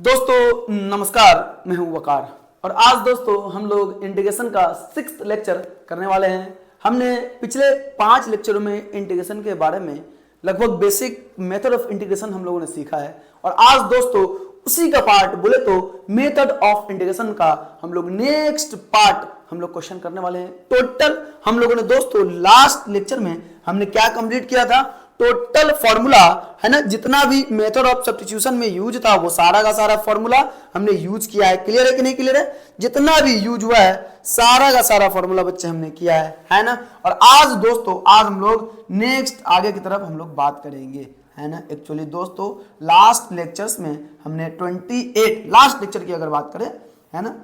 दोस्तों नमस्कार, मैं हूं वकार और आज दोस्तों हम लोग इंटीग्रेशन का 6th लेक्चर करने वाले हैं। हमने पिछले 5 लेक्चरों में इंटीग्रेशन के बारे में लगभग बेसिक मेथड ऑफ इंटीग्रेशन हम लोगों ने सीखा है और आज दोस्तों उसी का पार्ट बोले तो मेथड ऑफ इंटीग्रेशन का हम लोग नेक्स्ट पार्ट हम लोग क्वेश्चन करने वाले हैं। टोटल हम लोगों ने दोस्तों लास्ट लेक्चर में हमने क्या कंप्लीट किया था, टोटल फॉर्मूला है ना, जितना भी मेथड ऑफ सब्स्टिट्यूशन में यूज था वो सारा का सारा फॉर्मूला हमने यूज किया है। क्लियर है कि नहीं क्लियर है? जितना भी यूज हुआ है सारा का सारा फॉर्मूला बच्चे हमने किया है ना। और आज दोस्तों आज हम लोग नेक्स्ट आगे की तरफ हम लोग बात करेंगे, है ना। एक्चुअली दोस्तों लास्ट लेक्चर्स में हमने 28 लास्ट लेक्चर की अगर बात करें, है ना,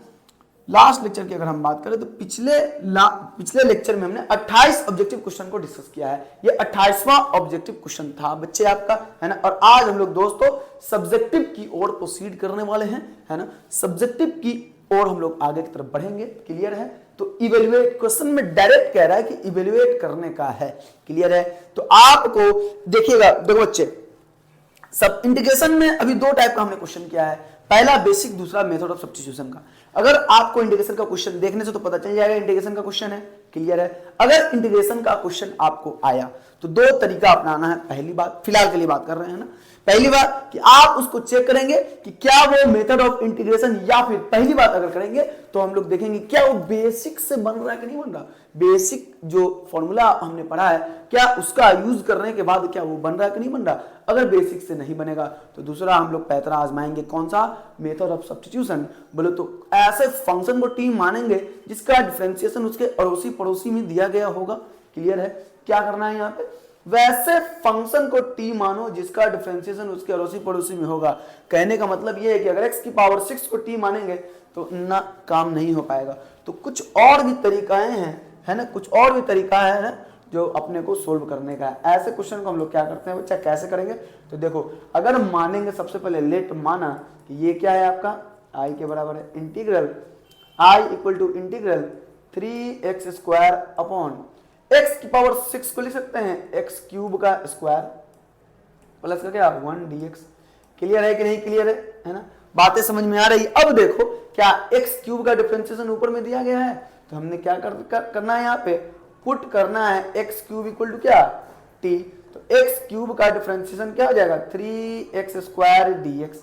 लास्ट लेक्चर की अगर हम बात करें तो पिछले लेक्चर में हमने 28 ऑब्जेक्टिव क्वेश्चन को डिस्कस किया है। ये 28वां ऑब्जेक्टिव क्वेश्चन था बच्चे आपका, है ना। और आज हम लोग दोस्तों सब्जेक्टिव की ओर प्रोसीड करने वाले हैं, है ना। सब्जेक्टिव की ओर हम लोग आगे की तरफ बढ़ेंगे। क्लियर है? तो इवेल्युएट क्वेश्चन में डायरेक्ट कह रहा है कि इवेल्युएट करने का है। क्लियर है? तो आपको देखिएगा, देखो बच्चे, सब इंटीग्रेशन में अभी दो टाइप का हमने क्वेश्चन किया है, पहला बेसिक, दूसरा मेथड ऑफ सब्स्टिट्यूशन का। अगर आपको इंटीग्रेशन का क्वेश्चन देखने से तो पता चल जाएगा इंटीग्रेशन का क्वेश्चन है। क्लियर है? अगर इंटीग्रेशन का क्वेश्चन आपको आया तो दो तरीका अपनाना है। पहली बात, फिलहाल के लिए बात कर रहे हैं ना, पहली बात कि आप उसको चेक करेंगे कि क्या वो मेथड ऑफ इंटीग्रेशन, या फिर पहली बात अगर करेंगे तो हम लोग देखेंगे क्या वो बेसिक से बन रहा है कि नहीं बन रहा। बेसिक जो फॉर्मूला हमने पढ़ा है क्या उसका यूज करने के बाद क्या वो बन रहा है कि नहीं बन रहा। अगर बेसिक से नहीं बनेगा तो दूसरा हम लोग पैतरा आजमाएंगे, कौन सा, मेथड ऑफ सब्स्टिट्यूशन। बोले तो ऐसे फंक्शन को टी मानेंगे जिसका डिफरेंशिएशन उसके अड़ोसी पड़ोसी में दिया गया होगा। क्लियर है? क्या करना है यहाँ पे, वैसे फंक्शन को टी मानो जिसका डिफरेंशिएशन उसके अड़ोसी पड़ोसी में होगा। कहने का मतलब यह है कि अगर x की पावर 6 को टी मानेंगे तो ना काम नहीं हो पाएगा। तो कुछ और भी तरीकाएं हैं, है ना, कुछ और भी तरीका है ना जो अपने को सोल्व करने का है। ऐसे क्वेश्चन को हम लोग क्या करते हैं बच्चा, कैसे करेंगे, तो देखो अगर मानेंगे, सबसे पहले लेट माना कि ये क्या है आपका i के बराबर है integral i equal to integral 3x² upon x की पावर 6 को लिख सकते हैं x क्यूब का स्क्वायर प्लस का क्या 1 dx। क्लियर है कि नहीं क्लियर है ना, बातें समझ में आ रही। अब देखो क्या x क्यूब का डिफरेंशिएशन ऊपर में दिया गया है तो हमने क्या करना है, यहाँ पे पुट करना है x क्यूब इक्वल टू क्या t। तो x क्यूब का डिफरेंशिएशन क्या हो जाएगा 3x² dx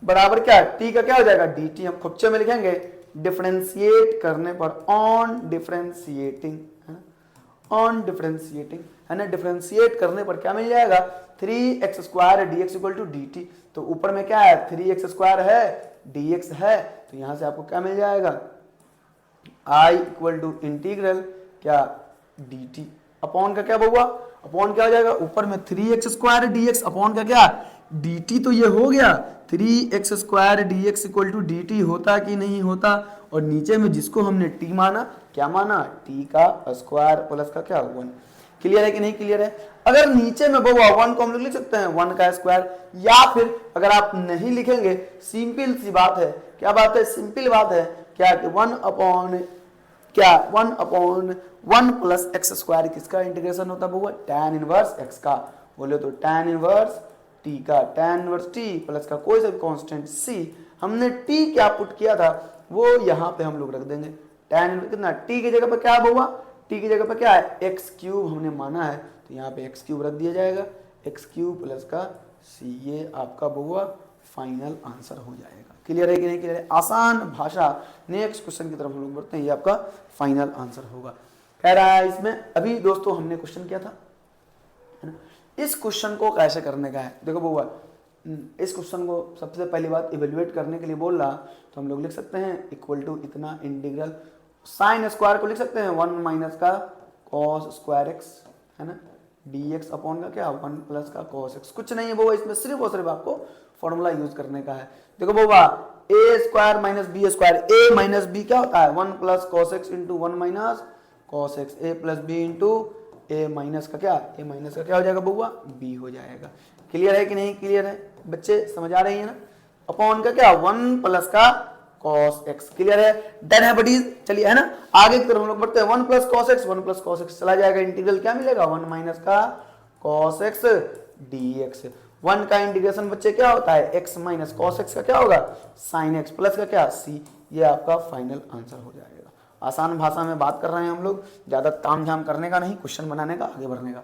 बराबर क्या t का क्या हो जाएगा dt। हम खुच्चे में लिखेंगे डिफरेंशिएट करने पर, ऑन डिफरेंशिएटिंग, है ना, ऑन डिफरेंशिएटिंग, है ना, डिफरेंशिएट करने पर क्या मिल जाएगा 3x² dx equal to dt। तो ऊपर में क्या है 3x² है, dx है, तो यहां से आपको क्या मिल जाएगा i इक्वल टू इंटीग्रल क्या dt अपॉन का क्या बउआ, अपॉन क्या हो जाएगा, ऊपर में 3x² dx अपॉन का क्या dt। तो ये हो गया 3x² dx equal to dt होता कि नहीं होता। और नीचे में जिसको हमने t माना, क्या माना, t का स्क्वायर प्लस का क्या 1। क्लियर है कि नहीं क्लियर है? अगर नीचे में बउआ 1 को हम लोग लिख सकते हैं 1 का स्क्वायर, या फिर अगर आप नहीं लिखेंगे, सिंपल सी बात है, क्या बात है, सिंपल बात है, क्या 1 अपॉन क्या 1 अपॉन 1 प्लस x² किसका इंटीग्रेशन होता है बउआ, tan इनवर्स x का। बोले तो tan इनवर्स t का, tan इनवर्स t प्लस का कोई सा भी कांस्टेंट c। हमने t क्या पुट किया था वो यहाँ पे हम लोग रख देंगे, tan इनवर्स कितना, t की जगह पर क्या है बउआ, t की जगह पर क्या है x क्यूब हमने माना है, तो यहाँ पे x क्यूब रख दिया जाएगा, x क्यूब प्लस का c। ये आपका बउआ फाइनल आंसर हो जाएगा। क्लियर है कि नहीं क्लियर है? आसान भाषा। नेक्स्ट क्वेश्चन की तरफ हम लोग बढ़ते हैं, ये आपका फाइनल आंसर होगा। कह रहा है इसमें अभी दोस्तों हमने क्वेश्चन किया था, है ना, इस क्वेश्चन को कैसे करने का है। देखो बउआ, इस क्वेश्चन को सबसे पहली बात इवेल्युएट करने के लिए बोल रहा तो हम लोग लिख सकते हैं इक्वल टू इतना इंटीग्रल साइन स्क्वायर को लिख सकते हैं 1 माइनस का कॉस स्क्वायर x, है ना, dx अपॉन का क्या 1 प्लस का कॉस x। कुछ नहीं है बउआ, इसमें सिर्फ और सिर्फ आपको फॉर्मूला यूज करने का है। देखो बउआ a square minus b square, a minus b क्या होता है 1 plus cos x into 1 minus cos x, a plus b into a minus का क्या, a माइनस का क्या हो जाएगा बउआ b हो जाएगा। क्लियर है कि नहीं क्लियर है बच्चे, समझ आ रही है ना। अपॉन का क्या 1 प्लस का cos x। क्लियर है, डन है बडीज। चलिए, है ना, आगे की तरफ हम लोग बढ़ते हैं। 1 plus cos x, 1 plus cos x चला जाएगा, इंटीग्रल क्या मिलेगा 1 माइनस का cos x dx। 1 का इंटीग्रेशन बच्चे क्या होता है, x माइनस कॉस एक्स का क्या होगा, साइन एक्स प्लस का क्या, c। ये आपका फाइनल आंसर हो जाएगा। आसान भाषा में बात कर रहे हैं हम लोग, ज्यादा ताम झाम करने का नहीं, क्वेश्चन बनाने का, आगे बढ़ने का।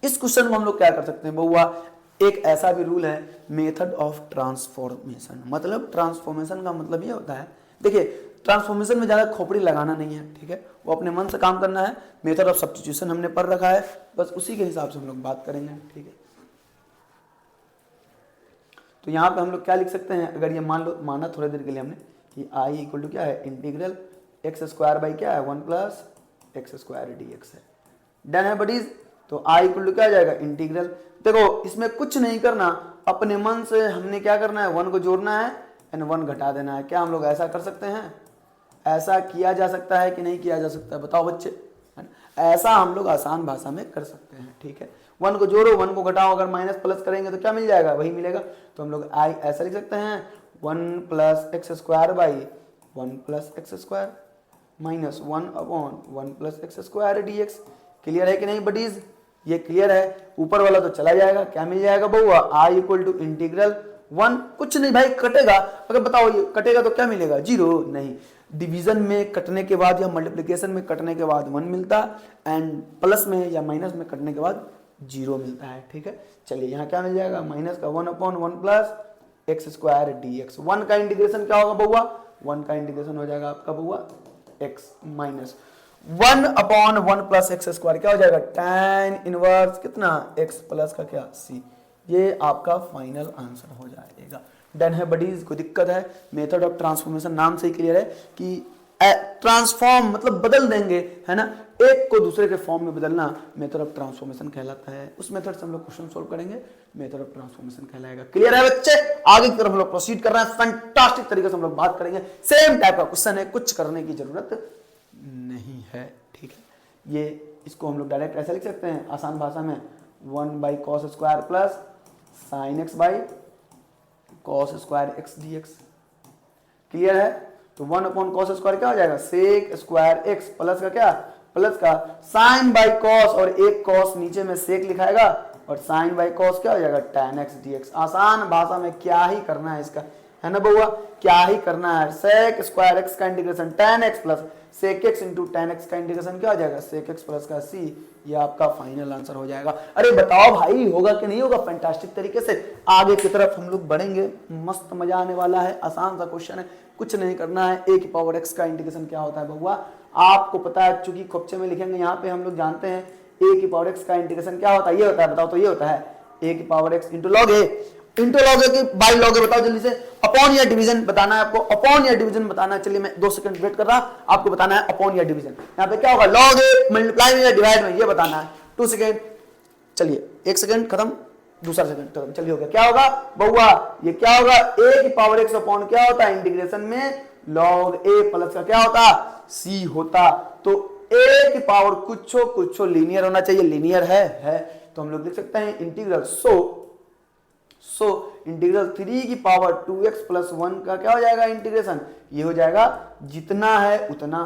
इस क्वेश्चन को हम लोग क्या कर सकते हैं बउआ, एक ऐसा भी रूल है मेथड ऑफ ट्रांसफॉर्मेशन। मतलब ट्रांसफॉर्मेशन का मतलब ये होता है, देखिए ट्रांसफॉर्मेशन में ज्यादा खोपड़ी लगाना नहीं है, ठीक है, वो अपने मन से काम करना है। मेथड ऑफ सब्स्टिट्यूशन हमने पढ़ रखा है, बस उसी के हिसाब से हम लोग बात करेंगे, ठीक है। तो यहाँ पे हम लोग क्या लिख सकते हैं, अगर ये मान लो, माना थोड़ी देर के लिए हमने कि आई इक्वल टू क्या है, इंटीग्रल एक्स स्क्वायर बाई क्या है 1 plus x square D x है। डन है बडीज। तो आई इक्वल टू क्या आ जाएगा, इंटीग्रल, देखो इसमें कुछ नहीं करना, अपने मन से हमने क्या करना है, 1 को जोड़ना है एंड 1 घटा देना है। क्या हम लोग ऐसा कर सकते हैं, ऐसा किया जा सकता है कि नहीं किया जा सकता है, बताओ बच्चे। ऐसा हम लोग आसान भाषा में कर सकते हैं, ठीक है। 1 को जोड़ो, 1 को घटाओ, अगर माइनस प्लस करेंगे तो क्या मिल जाएगा, वही मिलेगा। तो हम लोग आई ऐसा लिख सकते हैं 1 plus x square by 1 plus x square minus 1 upon 1 plus x square D x. Clear है कि नहीं बडीज, ये क्लियर है। ऊपर वाला तो चला जाएगा, क्या मिल जाएगा बउआ, आई इक्वल टू इंटीग्रल 1, कुछ नहीं भाई कटेगा, अगर बताओ ये कटेगा तो क्या मिलेगा, 0 नहीं। डिवीजन में कटने के बाद या मल्टीप्लिकेशन में कटने के बाद 1 मिलता, एंड प्लस में या माइनस में कटने के बाद 0 मिलता है, ठीक है। चलिए यहाँ क्या मिल जाएगा, माइनस का 1 upon 1 plus x square D x. 1 का इंटीग्रेशन क्या होगा बउआ, 1 का इंटीग्रेशन हो जाएगा आपका बउआ x minus 1 upon 1 plus x square क्या हो जाएगा, tan इनवर्स कितना एक्स प्लस का क्या c। ये आपका फाइनल आंसर हो जाएगा। डन है बडीज, कोई दिक्कत है। मेथड ऑफ ट्रांसफॉर्मेशन नाम से ही क्लियर है कि ट्रांसफॉर्म मतलब बदल देंगे, है ना, एक को दूसरे के फॉर्म में बदलना मेथड ऑफ ट्रांसफॉर्मेशन कहलाता है। उस मेथड से हम लोग क्वेश्चन सोल्व करेंगे, मेथड ऑफ ट्रांसफॉर्मेशन कहलाएगा। क्लियर है बच्चे, आगे की तरफ हम लोग प्रोसीड कर रहे हैं, फैंटास्टिक तरीके से हम लोग बात करेंगे। सेम टाइप का क्वेश्चन है, कुछ करने की जरूरत नहीं है, ठीक है। ये इसको हम लोग डायरेक्ट ऐसा लिख सकते हैं आसान भाषा में, 1 by cos square plus sine x by cos square x D x. Clear है। तो 1 अपॉन कॉस स्क्वायर क्या हो जाएगा, सेक स्क्वायर एक्स प्लस का क्या, प्लस का साइन बाई कॉस, और एक कॉस नीचे में सेक लिखाएगा, और साइन बाई कॉस क्या हो जाएगा tan एक्स डी एक्स। आसान भाषा में क्या ही करना है इसका, है ना बउआ, क्या ही करना है। सेक स्क्वायर एक्स का integration tan X plus sec X into tan X का इंटीग्रेशन क्या हो जाएगा, सेक एक्स प्लस का c। ये आपका फाइनल आंसर हो जाएगा। अरे बताओ भाई होगा कि नहीं होगा, फैंटास्टिक तरीके से आगे की तरफ हम लोग बढ़ेंगे, मस्त मजा आने वाला है। आसान सा क्वेश्चन है, कुछ नहीं करना है। a की पावर x का इंटीग्रेशन क्या होता है बउआ, आपको पता है, चूंकि खोपचे में लिखेंगे, यहाँ पे हम लोग जानते हैं a की पावर x का इंटीग्रेशन क्या होता है, ये होता है, बताओ तो ये होता है a की पावर x इंटू लॉग ए, इंटू लॉग ए की बाई लॉग ए। बताओ जल्दी से, अपॉन या डिवीजन बताना है आपको, अपॉन या डिवीजन बताना है। चलिए मैं 2 सेकंड वेट कर रहा, आपको बताना है अपॉन या डिवीजन। यहाँ पे क्या होगा, लॉग ए मल्टीप्लाई में या डिवाइड में, ये बताना है। 2 सेकंड, चलिए 1 सेकंड खत्म, दूसरा सेकंड खत्म, चलिए हो गया। क्या होगा बउआ, ये क्या होगा, a की पावर x अपॉन क्या होता है इंटीग्रेशन में लॉग ए प्लस का क्या होता, c होता। तो a की पावर कुछ लीनियर होना चाहिए, लीनियर है। तो हम लोग लिख सकते हैं इंटीग्रल सो इंटीग्रल 3 की पावर 2x प्लस 1 का क्या हो जाएगा इंटीग्रेशन, ये हो जाएगा जितना है उतना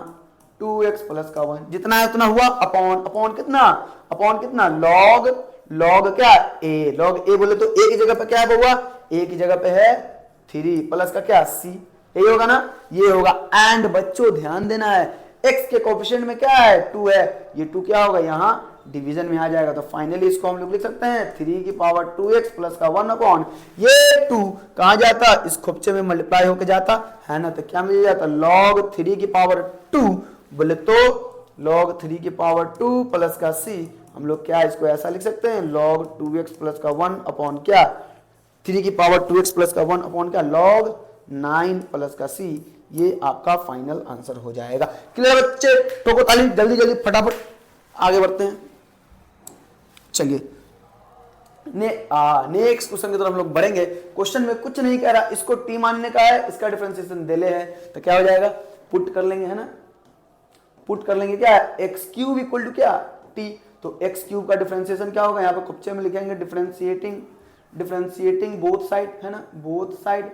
2x प्लस का 1, जितना है उतना हुआ अपॉन कितना लॉग क्या a, लॉग a बोले तो a की जगह पे क्या है बउआ, a की जगह पे है 3 प्लस का क्या c, यही होगा ना, ये होगा। एंड बच्चों ध्यान देना है, x के कोएफिशिएंट में क्या है 2 है, ये 2 क्या होगा यहाँ डिवीजन में आ जाएगा। तो फाइनली इसको हम लोग लिख सकते हैं 3 की पावर 2x प्लस का 1 अपॉन ये 2 कहाँ जाता, इस खोपचे में मल्टीप्लाई होके जाता है ना, तो क्या मिल जाता log 3 की पावर 2, बोले तो log 3 की पावर 2 प्लस का c। हम लोग क्या इसको ऐसा लिख सकते हैं log 2x प्लस का 1 अपॉन क्या 3 की पावर 2x प्लस का 1 अपॉन क्या log 9 प्लस का c। ये आपका फाइनल आंसर हो जाएगा। क्लियर बच्चे, ठोको ताली, जल्दी जल्दी फटाफट आगे बढ़ते हैं। चलिए नेक्स्ट क्वेश्चन की तरफ हम लोग बढ़ेंगे। क्वेश्चन में कुछ नहीं कह रहा, इसको टी मानने का है, इसका डिफरेंशिएशन देले है, तो क्या हो जाएगा पुट कर लेंगे, है ना, पुट कर लेंगे क्या एक्स क्यूब इक्वल टू क्या टी। तो एक्स क्यूब का डिफरेंशिएशन क्या होगा, यहाँ पे खुपचे में लिखेंगे डिफरेंशिएटिंग बोथ साइड, है ना, बोथ साइड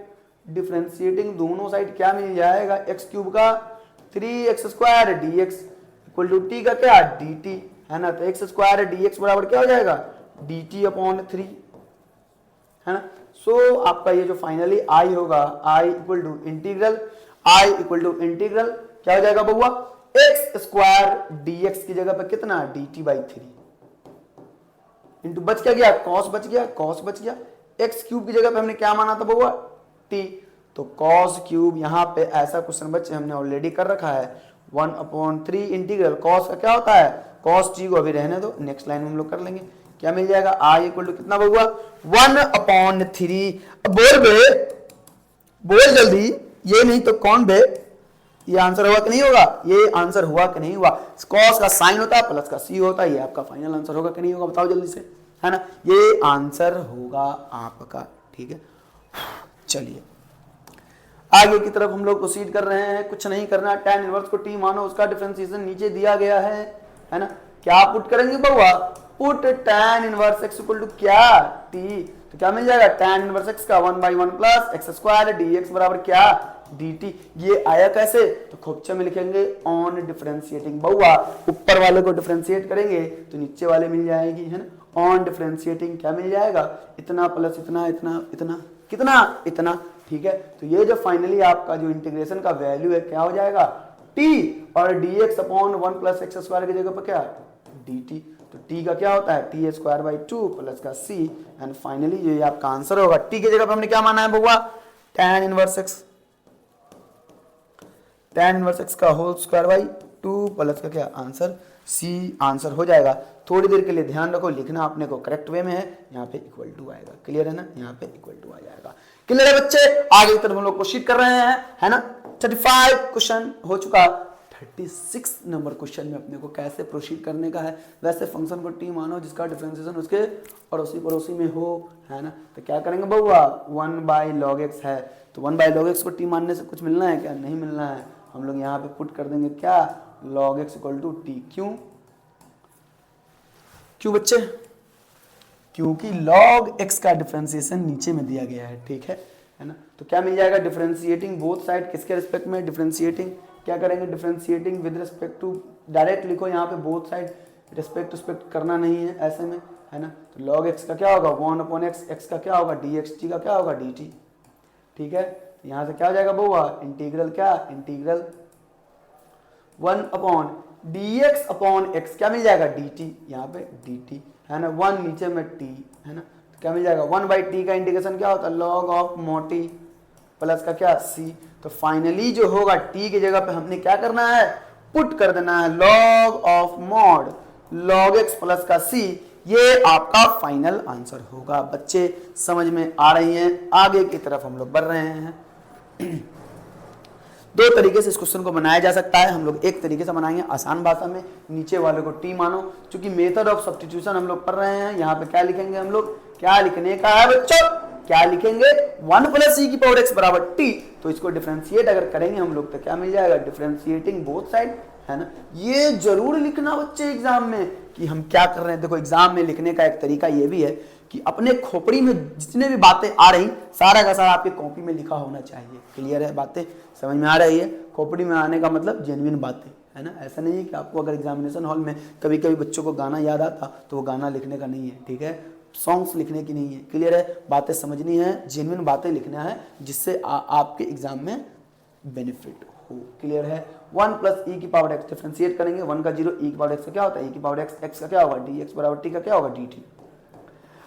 डिफरेंशिएटिंग दोनों साइड क्या मिल जाएगा एक्स क्यूब का 3x square D X equal to T का क्या dt, है ना। तो एक्स स्क्वायर डी एक्स बराबर क्या हो जाएगा dt अपॉन 3, है ना। सो आपका ये जो फाइनली आई होगा, आई इक्वल टू इंटीग्रल क्या हो जाएगा बउआ, एक्स स्क्वायर dx की जगह पे कितना dt/3 इंटू बच क्या गया, कॉस बच गया, एक्स क्यूब की जगह पे हमने क्या माना था बउआ, t, तो कॉस क्यूब, यहाँ पे ऐसा क्वेश्चन बच्चे हमने ऑलरेडी कर रखा है, 1/3 इंटीग्रल कॉस का क्या होता है, कॉस t को अभी रहने दो, नेक्स्ट लाइन में हम लोग कर लेंगे। क्या मिल जाएगा, आई इक्वल टू कितना बउआ, 1/3। अब बोल जल्दी, ये नहीं तो कौन बे, ये आंसर हुआ कि नहीं होगा, ये आंसर हुआ कि नहीं हुआ, कॉस का साइन होता है प्लस का सी होता है, ये आपका फाइनल आंसर होगा कि नहीं होगा, बताओ जल्दी से, है ना, ये आंसर होगा आपका, ठीक है। चलिए आगे की तरफ हम लोग प्रोसीड कर रहे हैं, कुछ नहीं करना, tan इनवर्स को t मानो, उसका डिफरेंशिएशन नीचे दिया गया है ना, क्या पुट करेंगे बउआ, put tan inverse x equal to क्या t, तो क्या मिल जाएगा, tan इनवर्स x का 1/1 प्लस एक्स स्क्वायर dx बराबर क्या dt, ये आया कैसे, तो खोपचे में लिखेंगे ऑन डिफरेंशिएटिंग, बउआ ऊपर वाले को डिफरेंशिएट करेंगे तो नीचे वाले मिल जाएगी, है ना, ऑन डिफरेंशिएटिंग क्या मिल जाएगा, इतना प्लस इतना इतना इतना कितना इतना, ठीक है। तो ये जो फाइनली आपका जो इंटीग्रेशन का वैल्यू है क्या हो जाएगा, t और dx upon 1 plus x square की जगह पर क्या dt, तो t का क्या होता है t² 2 प्लस का c, एंड फाइनली ये आपका आंसर होगा। t की जगह पर हमने क्या माना है बउआ, tan इनवर्स x का होल स्क्वायर बाई 2 प्लस का क्या आंसर c, आंसर हो जाएगा। थोड़ी देर के लिए ध्यान रखो, लिखना अपने को करेक्ट वे में है, यहाँ पे इक्वल टू आएगा, क्लियर है ना, यहाँ पे इक्वल टू आ जाएगा, क्लियर है बच्चे। आगे की तरफ हम लोग कोशिश कर रहे हैं, है ना, 35 क्वेश्चन हो चुका, 36 नंबर क्वेश्चन में अपने को कैसे प्रोसीड करने का है। वैसे फंक्शन को टी मानो जिसका डिफरेंशिएशन उसके अड़ोसी पड़ोसी में हो, है ना, तो क्या करेंगे बउआ, 1/log x है, तो 1/log x को टी मानने से कुछ मिलना है क्या, नहीं मिलना है, हम लोग यहाँ पे पुट कर देंगे क्या log x equal to T, क्यों बच्चे, क्योंकि log x का डिफरेंशिएशन नीचे में दिया गया है, ठीक है ना। तो क्या मिल जाएगा, डिफरेंशिएटिंग बोथ साइड, किसके रिस्पेक्ट में, डिफरेंशिएटिंग क्या करेंगे, differentiating with respect to, direct लिखो यहाँ पे बोथ साइड, रिस्पेक्ट करना नहीं है ऐसे में, है ना। तो log x का क्या होगा 1/x, x का क्या होगा dx, t का क्या होगा dt, ठीक है। यहाँ से क्या हो जाएगा बउआ, इंटीग्रल क्या, इंटीग्रल 1/dx अपॉन x क्या मिल जाएगा dt, यहाँ पे dt, है ना, 1 नीचे में t, है ना, तो क्या मिल जाएगा 1/t का इंटीग्रेशन क्या होता है log ऑफ मोटी प्लस का क्या c, तो फाइनली जो होगा t की जगह पे हमने क्या करना है, पुट कर देना है log of mod log x plus का c, ये आपका फाइनल आंसर होगा। बच्चे समझ में आ रही हैं, आगे की तरफ हम लोग बढ़ रहे हैं। दो तरीके से इस क्वेश्चन को बनाया जा सकता है, हम लोग एक तरीके से बनाएंगे आसान भाषा में, नीचे वाले को टी मानो, क्योंकि मेथड ऑफ सब्स्टिट्यूशन हम लोग पढ़ रहे हैं। यहाँ पे क्या लिखेंगे हम लोग, क्या लिखने का है बच्चों, क्या लिखेंगे 1 प्लस ई की पावर एक्स बराबर टी, तो इसको डिफरेंशिएट अगर करेंगे हम लोग तो क्या मिल जाएगा, डिफरेंशिएटिंग बोथ साइड, है ना। ये जरूर लिखना बच्चे एग्जाम में कि हम क्या कर रहे हैं। देखो एग्जाम में लिखने का एक तरीका ये भी है कि अपने खोपड़ी में जितने भी बातें आ रही सारा का सारा आपके कॉपी में लिखा होना चाहिए, क्लियर है, बातें समझ में आ रही है। खोपड़ी में आने का मतलब जेन्युइन बातें, है ना। ऐसा नहीं है कि आपको अगर एग्जामिनेशन हॉल में कभी कभी बच्चों को गाना याद आता तो वो गाना लिखने का नहीं है, ठीक है, सॉन्ग्स लिखने की नहीं है, क्लियर है, बातें समझनी है, जेन्युइन बातें लिखना है जिससे आपके एग्जाम में बेनिफिट हो, क्लियर है। 1 प्लस ई की पावर एक्स डिफरेंशिएट करेंगे, 1 का 0, ई की पावर एक्स का क्या होता है, ई की पावर एक्स, एक्स का क्या होगा डी एक्स बराबर टी का क्या होगा डी टी।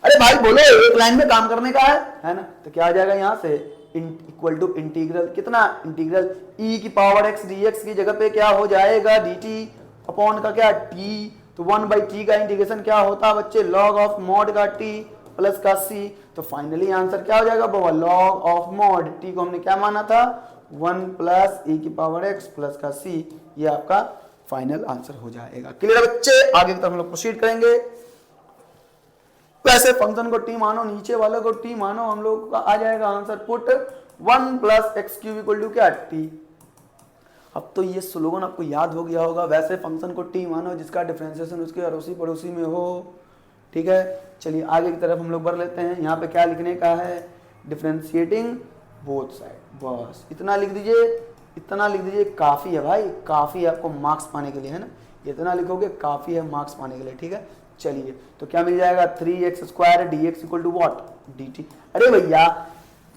अरे भाई बोलो, एक लाइन में काम करने का है ना। तो क्या आ जाएगा यहाँ से इक्वल टू इंटीग्रल कितना, इंटीग्रल ई की पावर एक्स डी एक्स की जगह पे क्या हो जाएगा डी टी अपॉन का क्या टी, तो 1/t का इंटीग्रेशन क्या होता है बच्चे, लॉग ऑफ मॉड का t प्लस का c, तो फाइनली आंसर क्या हो जाएगा बाबा, लॉग ऑफ मॉड t को हमने क्या माना था 1 प्लस e की पावर x प्लस का c, ये आपका फाइनल आंसर हो जाएगा, क्लियर है बच्चे। आगे की तरफ हम लोग प्रोसीड करेंगे। वैसे फंक्शन को t मानो, नीचे वाले को t मानो, हम लोग का आ जाएगा answer put 1 plus X cube equal to क्या t। अब तो ये स्लोगन आपको याद हो गया होगा, वैसे फंक्शन को t मानो जिसका डिफरेंशिएशन उसके अड़ोसी पड़ोसी में हो, ठीक है। चलिए आगे की तरफ हम लोग बढ़ लेते हैं। यहाँ पे क्या लिखने का है, डिफरेंशिएटिंग बोथ साइड, बस इतना लिख दीजिए, इतना लिख दीजिए, काफ़ी है भाई, काफ़ी है आपको मार्क्स पाने के लिए, है ना। इतना लिखोगे काफ़ी है मार्क्स पाने के लिए, ठीक है। चलिए तो क्या मिल जाएगा 3x² dx equal to what dt। अरे भैया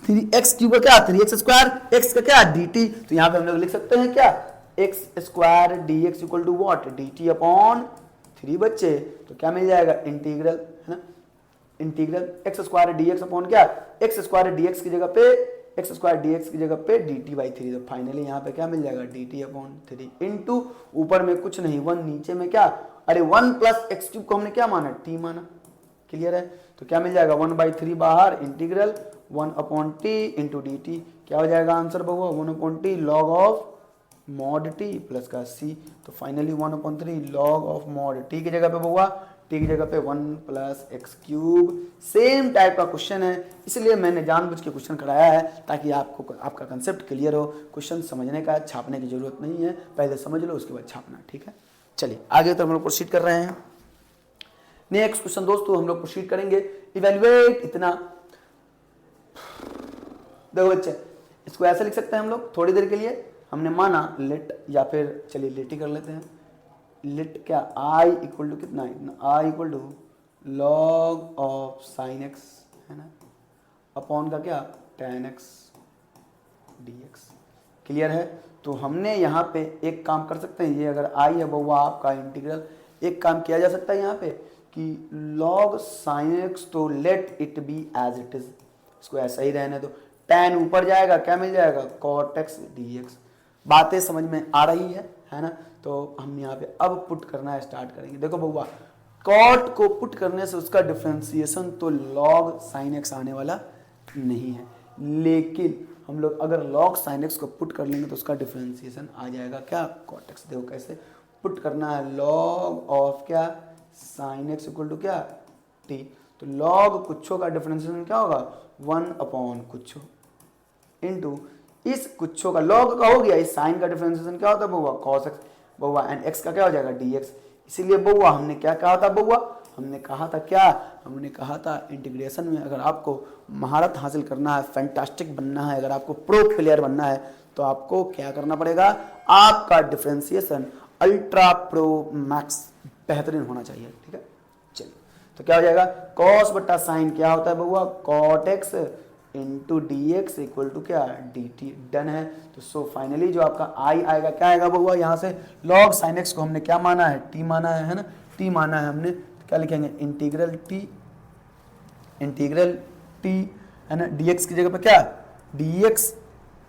3x क्यूब का क्या 3x² x का क्या dt, तो यहाँ पे हम लोग लिख सकते हैं क्या x² dx equal to what dt upon 3 बच्चे। तो क्या मिल जाएगा इंटीग्रल है ना, इंटीग्रल x² dx अपॉन क्या x² dx की जगह पे x² dx की जगह पे dt/3। तो फाइनली यहाँ पे क्या मिल जाएगा dt अपॉन 3 इंटू ऊपर में कुछ नहीं 1, नीचे में क्या अरे 1 प्लस एक्स क्यूब को हमने क्या माना t माना। क्लियर है, तो क्या मिल जाएगा 1/3 बाहर integral 1 upon T into D T. क्या हो जाएगा आंसर बउआ 1 upon T log of mod T plus का सी। तो finally 1 upon 3 log of mod T की जगह पे बउआ टी की जगह पे 1 plus X cube. Same type का क्वेश्चन है, इसलिए मैंने जानबूझ के क्वेश्चन कराया है ताकि आपको आपका कंसेप्ट क्लियर हो। क्वेश्चन समझने का छापने की जरूरत नहीं है, पहले समझ लो उसके बाद छापना। ठीक है, चलिए आगे तो हम लोग प्रोसीड कर रहे हैं। नेक्स्ट क्वेश्चन दोस्तों हम लोग प्रोसीड करेंगे। इवैल्यूएट इतना, देखो बच्चे इसको ऐसे लिख सकते हैं हम लोग थोड़ी देर के लिए। हमने माना लेट, या फिर चलिए लेट ही कर लेते हैं। लेट क्या आई इक्वल टू कितना I equal to log of sine X है ना अपॉन का क्या tan x dx। क्लियर है, तो हमने यहाँ पे एक काम कर सकते हैं, ये अगर आई है वो आपका इंटीग्रल, एक काम किया जा सकता है यहाँ पे कि log sin x तो let it be as it is, इसको ऐसा ही रहने दो। tan ऊपर जाएगा क्या मिल जाएगा cot x dx। बातें समझ में आ रही है ना। तो हम यहाँ पे अब पुट करना स्टार्ट करेंगे। देखो बउआ cot को पुट करने से उसका डिफ्रेंसिएशन तो log sin x आने वाला नहीं है, लेकिन हम लोग अगर log sin x को पुट कर लेंगे तो उसका डिफ्रेंसिएशन आ जाएगा क्या cot x। देखो कैसे पुट करना है, log ऑफ क्या sin x इक्वल टू क्या t। तो log कुछों का डिफरेंशिएशन क्या होगा 1 अपॉन कुछो इंटू इस कुछों का log का हो गया, इस साइन का डिफरेंशिएशन क्या होता है बउआ cos x बउआ, एंड x का क्या हो जाएगा dx। इसीलिए बउआ हमने क्या कहा था बउआ, हमने कहा था क्या, हमने कहा था इंटीग्रेशन में अगर आपको महारत हासिल करना है, फैंटास्टिक बनना है, अगर आपको प्रो प्लेयर बनना है तो आपको क्या करना पड़ेगा, आपका डिफरेंशिएशन अल्ट्रा प्रो मैक्स बेहतरीन होना चाहिए। ठीक है, चलिए तो क्या हो जाएगा cos बट्टा साइन क्या होता है बउआ cot x into D X equal to क्या डी टी। डन है, तो सो फाइनली जो आपका आई आएगा क्या आएगा बउआ, यहाँ से log sin x को हमने क्या माना है t माना है ना, t माना है हमने, तो क्या लिखेंगे इंटीग्रल t है ना dx की जगह पे क्या dx।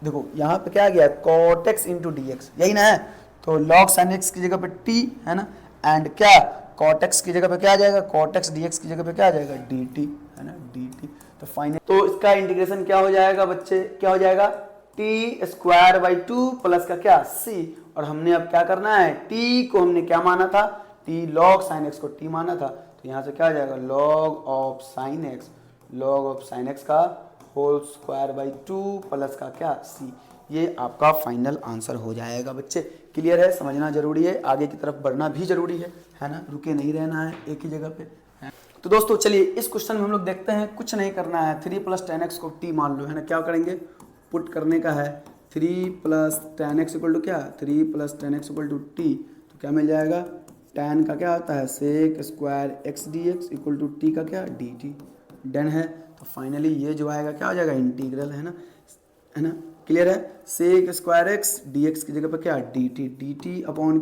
देखो यहाँ पे क्या आ गया cot x into D x, यही ना है, तो log sin x की जगह पे t है ना, एंड क्या cot x की जगह पे क्या आ जाएगा cot x dx की जगह पे क्या आ जाएगा dt है ना dt। तो फाइनल तो इसका इंटीग्रेशन क्या हो जाएगा बच्चे, क्या हो जाएगा t²/2 प्लस का क्या c। और हमने अब क्या करना है, t को हमने क्या माना था t log sin x को t माना था, तो यहाँ से क्या आ जाएगा log ऑफ sin x का होल² 2 प्लस का क्या c। ये आपका फाइनल आंसर हो जाएगा बच्चे। क्लियर है, समझना जरूरी है, आगे की तरफ बढ़ना भी जरूरी है ना, रुके नहीं रहना है एक ही जगह पे। तो दोस्तों चलिए इस क्वेश्चन में हम लोग देखते हैं, कुछ नहीं करना है, 3 + tan x को t मान लो है ना, क्या करेंगे पुट करने का है 3 + tan x इक्वल टू क्या 3 + tan x equal to t। तो क्या मिल जाएगा tan का क्या होता है sec² x dx equal to t का क्या dt। डन है, तो फाइनली ये जो आएगा क्या हो जाएगा इंटीग्रल है ना। क्लियर है, sec² x dx की जगह पर क्या dt अपॉन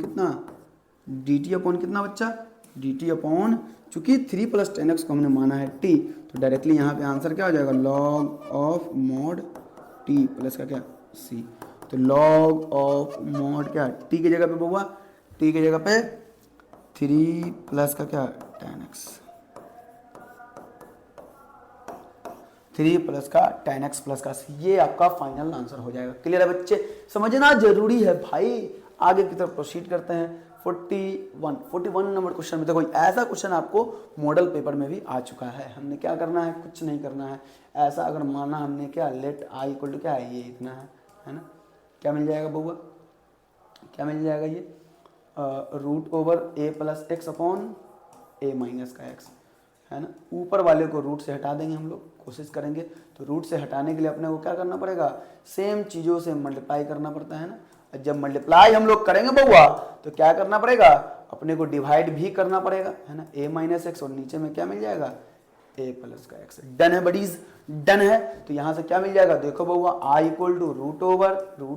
कितना बच्चा dt अपॉन, चूंकि 3 + tan x को हमने माना है t, तो डायरेक्टली यहाँ पे आंसर क्या हो जाएगा log of mod t plus का क्या c। तो log ऑफ mod क्या t की जगह पे बउआ t की जगह पे 3 प्लस का क्या tan x, 3 प्लस का tan x प्लस का c, ये आपका फाइनल आंसर हो जाएगा। क्लियर है बच्चे, समझना जरूरी है भाई। आगे की तरफ प्रोसीड करते हैं। 41 नंबर क्वेश्चन में देखो ऐसा क्वेश्चन आपको मॉडल पेपर में भी आ चुका है। हमने क्या करना है, कुछ नहीं करना है, ऐसा अगर माना हमने क्या लेट आई इक्वल टू क्या है ये इतना है ना, क्या मिल जाएगा बउआ, क्या मिल जाएगा ये √a + x अपॉन a - का x है ना। ऊपर वाले को रूट से हटा देंगे हम लोग, कोशिश करेंगे। तो रूट से हटाने के लिए अपने को क्या करना पड़ेगा, सेम चीज़ों से मल्टीप्लाई करना पड़ता है ना। जब मल्टीप्लाई हम लोग करेंगे बउआ तो क्या करना पड़ेगा, अपने को डिवाइड भी करना पड़ेगा, है ना। a माइनस एक्स और नीचे में क्या मिल जाएगा, a प्लस का एक्स। डन है बडीज, डन है। तो यहां से क्या मिल जाएगा, देखो बउआ i equal to root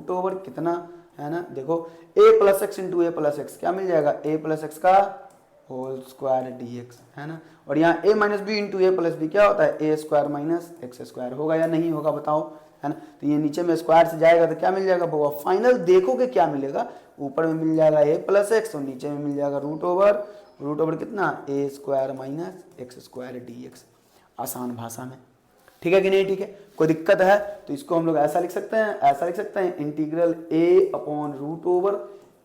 over कितना है ना, देखो a plus X into A plus X क्या मिल जाएगा, a प्लस एक्स का होल स्क्वायर dx, है ना। और यहाँ a minus B into A plus B क्या होता है, a square minus x square, होगा या नहीं होगा बताओ, है ना। तो ये नीचे में स्क्वायर से जाएगा तो क्या मिल जाएगा बउआ, फाइनल देखोगे क्या मिलेगा, ऊपर में मिल जाएगा a प्लस एक्स और नीचे में मिल जाएगा रूट ओवर कितना, a square minus x square dx, आसान भाषा में। ठीक है कि नहीं, ठीक है, कोई दिक्कत है तो इसको हम लोग ऐसा लिख सकते हैं, integral a upon root over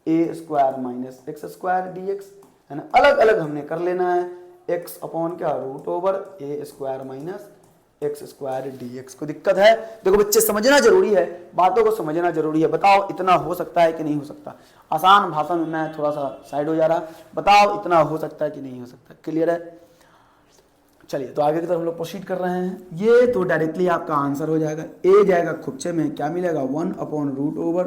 a square minus x square dx, है ना। अलग अलग हमने कर लेना है, x अपॉन क्या, root over a square minus x square dx। को दिक्कत है, देखो बच्चे समझना जरूरी है, बातों को समझना जरूरी है। बताओ इतना हो सकता है कि नहीं हो सकता, आसान भाषा में मैं थोड़ा सा साइड हो जा रहा, बताओ इतना हो सकता है कि नहीं हो सकता, क्लियर है। चलिए तो आगे की तरफ हम लोग प्रोसीड कर रहे हैं। ये तो डायरेक्टली आपका आंसर हो जाएगा, a जाएगा खुपचे में, क्या मिलेगा 1 upon root over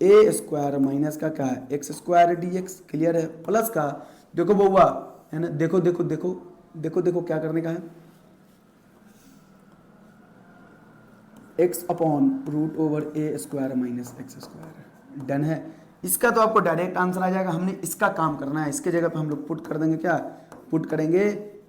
a square minus का क्या है एक्स स्क्वायर dx, क्लियर है। प्लस का देखो बउआ, है ना, देखो देखो देखो देखो देखो क्या करने का है, x upon root over a square minus x square, done है। इसका तो आपको डायरेक्ट आंसर आ जाएगा, हमने इसका काम करना है, इसके जगह पे हम लोग पुट कर देंगे, क्या पुट करेंगे,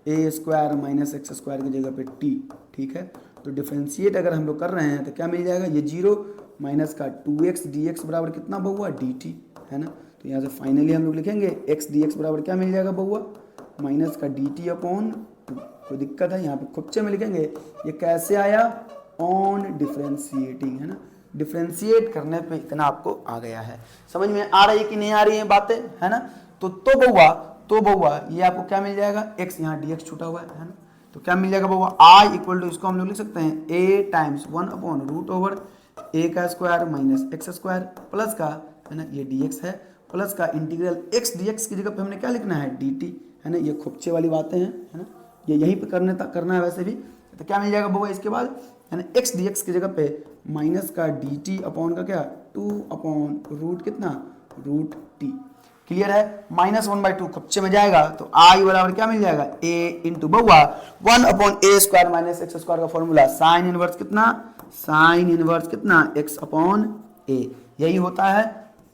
a square minus x square की जगह पे t, ठीक है। तो डिफ्रेंशिएट अगर हम लोग कर रहे हैं तो क्या मिल जाएगा, ये 0 माइनस का 2x dx बराबर कितना बउआ, dt, है ना। तो यहाँ से फाइनली हम लोग लिखेंगे x dx बराबर क्या मिल जाएगा बउआ, माइनस का dt अपॉन 2। कोई दिक्कत है, यहाँ पे खुपचे में लिखेंगे, ये कैसे आया, ऑन डिफ्रेंशिएटिंग, है ना, डिफ्रेंशिएट करने पे इतना आपको आ गया है। समझ में आ रही है कि नहीं आ रही है बातें, है ना। तो बउआ ये आपको क्या मिल जाएगा, x यहाँ dx छूटा हुआ है ना, तो क्या मिल जाएगा बउआ, i इक्वल टू, इसको हम लोग लिख सकते हैं a times 1 upon root over a का square minus x square, plus का, है ना, ये dx है, प्लस का इंटीग्रल x dx की जगह पे हमने क्या लिखना है, dt, है ना। ये खुपचे वाली बातें हैं, है ना, ये यहीं पे करना है वैसे भी। तो क्या मिल जाएगा बउआ इसके बाद, है ना, x dx की जगह पे माइनस का dt अपॉन का क्या 2 अपॉन रूट कितना, रूट t, क्लियर है। -1/2 खुपचे में जाएगा तो i बराबर क्या मिल जाएगा, a इंटू बउआ 1 upon a square minus x square का फॉर्मूला साइन इनवर्स कितना x अपॉन a, यही होता है।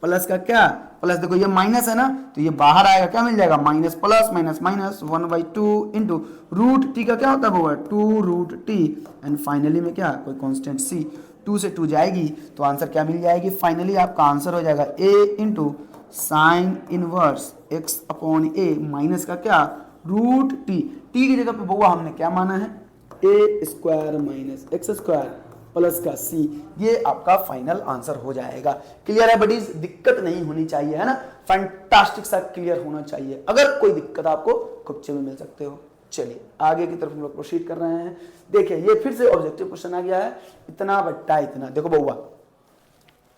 प्लस का क्या, प्लस देखो ये माइनस है ना, तो ये बाहर आएगा, क्या मिल जाएगा, minus plus minus minus 1/2 into root t का क्या होता है बउआ, 2 रूट t, एंड फाइनली में क्या, कोई कांस्टेंट c, 2 से 2 जाएगी तो आंसर क्या मिल जाएगी, फाइनली आपका आंसर हो जाएगा a into sine inverse x upon a minus का क्या, रूट t की जगह पे बउआ हमने क्या माना है, a square minus x square plus का c, ये आपका फाइनल आंसर हो जाएगा। क्लियर है बडीज, दिक्कत नहीं होनी चाहिए, है ना, फैंटास्टिक सा क्लियर होना चाहिए। अगर कोई दिक्कत आपको खुपचे में मिल सकते हो। चलिए आगे की तरफ हम लोग प्रोसीड कर रहे हैं। देखिए ये फिर से ऑब्जेक्टिव क्वेश्चन आ गया है, इतना बट्टा इतना। देखो बउआ,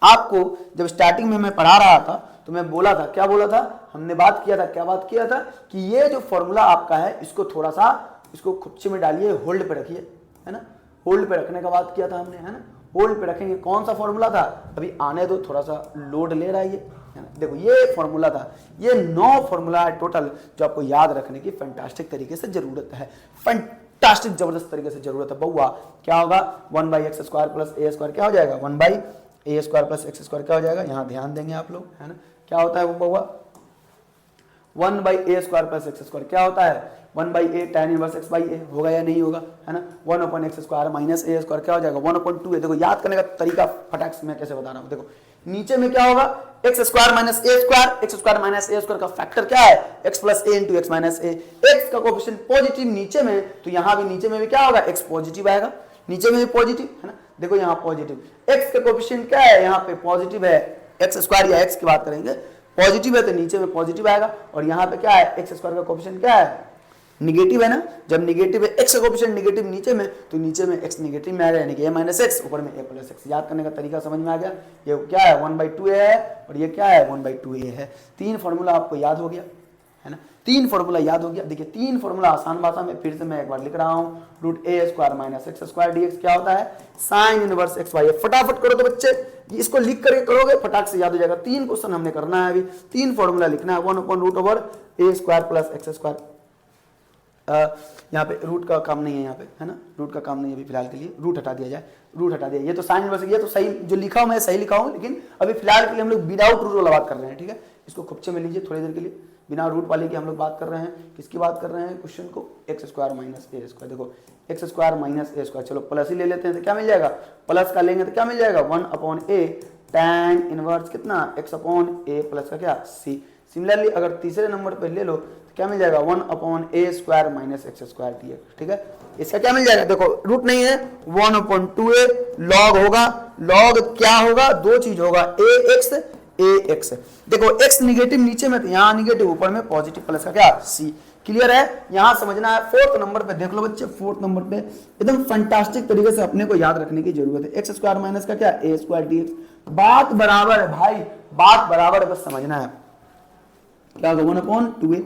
आपको जब स्टार्टिंग में मैं पढ़ा रहा था तो मैं बोला था, क्या बोला था, हमने बात किया था, क्या बात किया था कि ये जो फॉर्मूला आपका है इसको थोड़ा सा, इसको खुपचे में डालिए, होल्ड पे रखिए, है ना, होल्ड पे रखने का बात किया था हमने, है ना। होल्ड पे रखेंगे, कौन सा फॉर्मूला था, अभी आने दो, थोड़ा सा लोड ले रहा है ये, है ना। देखो ये फॉर्मूला था, ये 9 फॉर्मूला है टोटल जो आपको याद रखने की फैंटास्टिक तरीके से जरूरत है, फैंटास्टिक जबरदस्त तरीके से जरूरत है बउआ। क्या होगा, 1/x square plus a square क्या हो जाएगा, 1/a square plus x square क्या हो जाएगा, यहाँ ध्यान देंगे आप लोग, है ना। क्या होता है वो बउआ, 1/a square plus x square क्या होता है, 1/a tan inverse x by a, होगा या नहीं होगा, है ना। 1 upon x square minus a square क्या हो जाएगा, 1/2 है। देखो याद करने का तरीका फटाक से मैं कैसे बता रहा हूँ, देखो नीचे में क्या होगा, x square minus a square, x square minus a square का फैक्टर क्या है, x plus a into x minus a, x का कोएफिशिएंट पॉजिटिव नीचे में, तो यहाँ भी नीचे में भी क्या होगा, x पॉजिटिव आएगा, नीचे में भी पॉजिटिव, है ना। देखो यहाँ पॉजिटिव, x का कोएफिशिएंट क्या है, यहाँ पे पॉजिटिव है, एक्स स्क्वायर या x की बात करेंगे, पॉजिटिव है तो नीचे में पॉजिटिव आएगा, और यहाँ पे क्या है, एक्स स्क्वायर का कोएफिशिएंट क्या है, निगेटिव है ना। जब निगेटिव है, एक्स का कोएफिशिएंट निगेटिव नीचे में, तो नीचे में x निगेटिव में आ रहा है, यानी कि a माइनस एक्स, ऊपर में a प्लस एक्स। याद करने का तरीका समझ में आ गया, ये क्या है 1/2a है और ये क्या है 1/2a है। 3 फॉर्मूला आपको याद हो गया, है ना। 3 फॉर्मूला याद हो गया। देखिए 3 फॉर्मूला आसान भाषा में फिर से मैं एक बार लिख रहा हूँ। Root A square minus x square D X क्या होता है, साइन इनवर्स एक्स वाई। फटाफट करो तो बच्चे, इसको लिख करके करोगे फटाक से याद हो जाएगा। 3 क्वेश्चन हमने करना है अभी, 3 फॉर्मूला लिखना है। 1/√ए स्क्वायर प्लस एक्स स्क्वायर। यहाँ पे रूट का काम नहीं है, यहाँ पे है ना, रूट का काम नहीं है अभी फिलहाल के लिए, रूट हटा दिया जाए, रूट हटा दिया। ये तो साइन इनवर्स, ये तो सही जो लिखा हूँ मैं सही लिखा हूँ, लेकिन अभी फिलहाल के लिए हम लोग विदाउट रूट वाला बात कर रहे हैं, ठीक है। इसको खुपचे में लीजिए थोड़ी देर के लिए, बिना रूट वाले की हम लोग बात कर रहे हैं। किसकी बात कर रहे हैं, क्वेश्चन को x square minus A square. देखो x square minus A square, चलो प्लस ही ले लेते हैं तो क्या मिल जाएगा, प्लस का लेंगे तो क्या मिल जाएगा 1/a tan इनवर्स कितना x/a प्लस का क्या c। सिमिलरली अगर तीसरे नंबर पे ले लो तो क्या मिल जाएगा 1/a square minus x square dx, ठीक है। इसका क्या मिल जाएगा, देखो रूट नहीं है, 1/2a लॉग होगा। लॉग क्या होगा, दो चीज होगा, ax। देखो x निगेटिव नीचे में, तो यहाँ निगेटिव ऊपर में पॉजिटिव प्लस का क्या c। क्लियर है, यहां समझना है। 4th नंबर पे देख लो बच्चे, 4th नंबर पे एकदम फंटास्टिक तरीके से अपने को याद रखने की जरूरत है। एक्स स्क्वायर माइनस का क्या ए स्क्वायर डी एक्स, बात बराबर है भाई, बात बराबर है, बस समझना है। क्या होगा 1/2a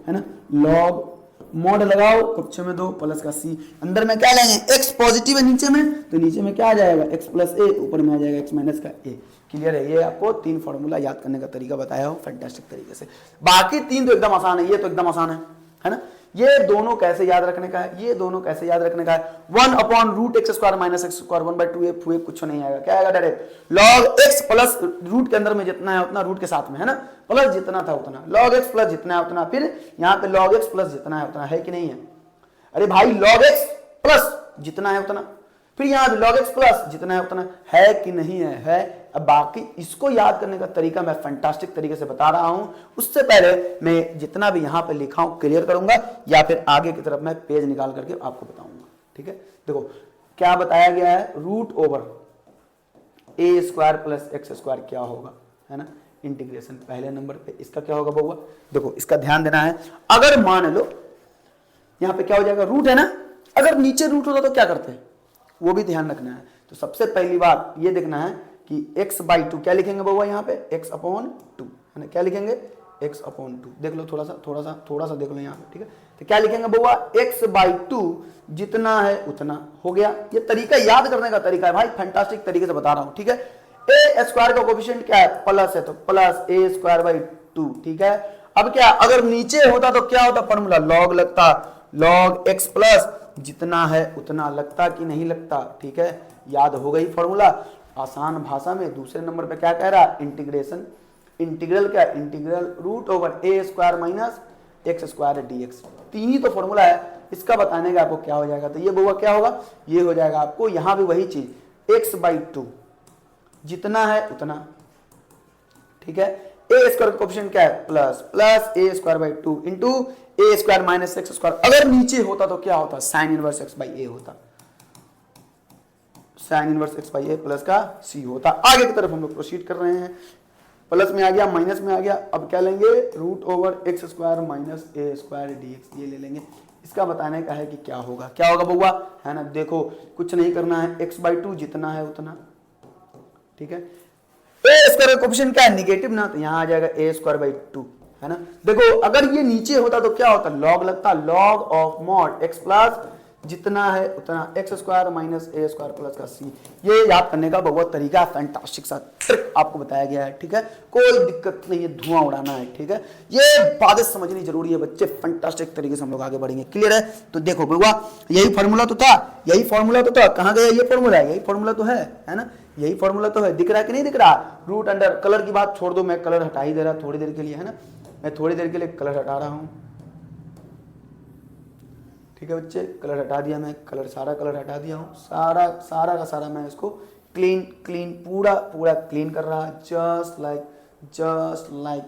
है ना, लॉग मॉड लगाओ, कक्ष में 2 प्लस का c। अंदर में क्या लेंगे, x पॉजिटिव है नीचे में, तो नीचे में क्या आ जाएगा x प्लस a, ऊपर में आ जाएगा x माइनस का a। क्लियर है, ये आपको 3 फॉर्मूला याद करने का तरीका बताया हो फैंटास्टिक तरीके से। बाकी 3 तो एकदम आसान है, ये तो एकदम आसान है ना। ये दोनों कैसे याद रखने का है, ये दोनों कैसे याद रखने का है, 1/√x square minus x square 1/2a कुछ नहीं आएगा, क्या आएगा direct log x plus root के अंदर में जितना है उतना रूट के साथ में है ना, प्लस जितना था उतना, लॉग x प्लस जितना है उतना, फिर यहाँ पे लॉग x प्लस जितना है उतना, है कि नहीं है। अरे भाई लॉग x प्लस जितना है उतना, फिर यहाँ पे log x प्लस जितना है उतना, है कि नहीं है। अब बाकी इसको याद करने का तरीका मैं फैंटास्टिक तरीके से बता रहा हूं। उससे पहले मैं जितना भी यहाँ पे लिखा हूं क्लियर करूंगा, या फिर आगे की तरफ मैं पेज निकाल करके आपको बताऊंगा, ठीक है। देखो क्या बताया गया है, root over A square plus x square क्या होगा, है ना, इंटीग्रेशन पहले नंबर पे। इसका क्या होगा बउआ, देखो इसका ध्यान देना है। अगर मान लो यहाँ पे क्या हो जाएगा, रूट है ना, अगर नीचे रूट होता तो क्या करते हैं, वो भी ध्यान रखना है। तो सबसे पहली बात ये देखना है कि x/2 क्या लिखेंगे बउआ, यहाँ पे x/2 है ना, क्या लिखेंगे x/2। देख लो थोड़ा सा देख लो यहाँ पे, ठीक है। तो क्या लिखेंगे बउआ, x/2 जितना है उतना हो गया। ये तरीका याद करने का तरीका है भाई, फैंटास्टिक तरीके से बता रहा हूँ, ठीक है। ए स्क्वायर का कोफिशिएंट क्या है, प्लस है, तो प्लस a²/2, ठीक है। अब क्या, अगर नीचे होता तो क्या होता, फॉर्मूला लॉग लगता, लॉग x प्लस जितना है उतना लगता कि नहीं लगता, ठीक है। याद हो गई फॉर्मूला। आसान भाषा में दूसरे नंबर पे क्या कह रहा है, इंटीग्रेशन। इंटीग्रल क्या, integral root over A square minus x square dx। 3 ही तो फॉर्मूला है, इसका बताने का आपको क्या हो जाएगा, तो ये बउआ क्या होगा, ये हो जाएगा आपको यहाँ भी वही चीज x/2 जितना है उतना, ठीक है। ए स्क्वायर कोफिशिएंट क्या है, प्लस a²/2 इंटू ए स्क्वायर माइनस एक्स स्क्वायर। अगर नीचे होता तो क्या होता, साइन इनवर्स x/a होता, साइन इनवर्स x/a प्लस का c होता। आगे की तरफ हम लोग प्रोसीड कर रहे हैं, प्लस में आ गया माइनस में आ गया, अब क्या लेंगे, root over X square minus A square dx, ये ले लेंगे। इसका बताने का है कि क्या होगा बउआ, है ना। देखो कुछ नहीं करना है, x/2 जितना है उतना, ठीक है। ए स्क्वायर कोफिशिएंट क्या है, नेगेटिव ना, तो यहाँ आ जाएगा a²/2, है ना। देखो अगर ये नीचे होता तो क्या होता, लॉग लगता, log of mod x plus जितना है उतना x square minus A square plus का c। ये याद करने का बहुत तरीका, फैंटास्टिक सा ट्रिक आपको बताया गया है, ठीक है। कोई दिक्कत नहीं है, धुआं उड़ाना है, ठीक है। ये बातें समझनी जरूरी है बच्चे, फैंटास्टिक तरीके से हम लोग आगे बढ़ेंगे, क्लियर है। तो देखो बउआ, यही फॉर्मूला तो था, कहाँ गया ये फॉर्मूला, यही फॉर्मूला तो है ना, यही फॉर्मूला तो है। दिख रहा है कि नहीं दिख रहा, रूट अंडर, कलर की बात छोड़ दो, मैं कलर हटा ही दे रहा थोड़ी देर के लिए, है ना, मैं थोड़ी देर के लिए कलर हटा रहा हूँ, ठीक है बच्चे। कलर हटा दिया मैं, सारा कलर हटा दिया हूँ, सारा का सारा मैं इसको क्लीन पूरा क्लीन कर रहा, जस्ट लाइक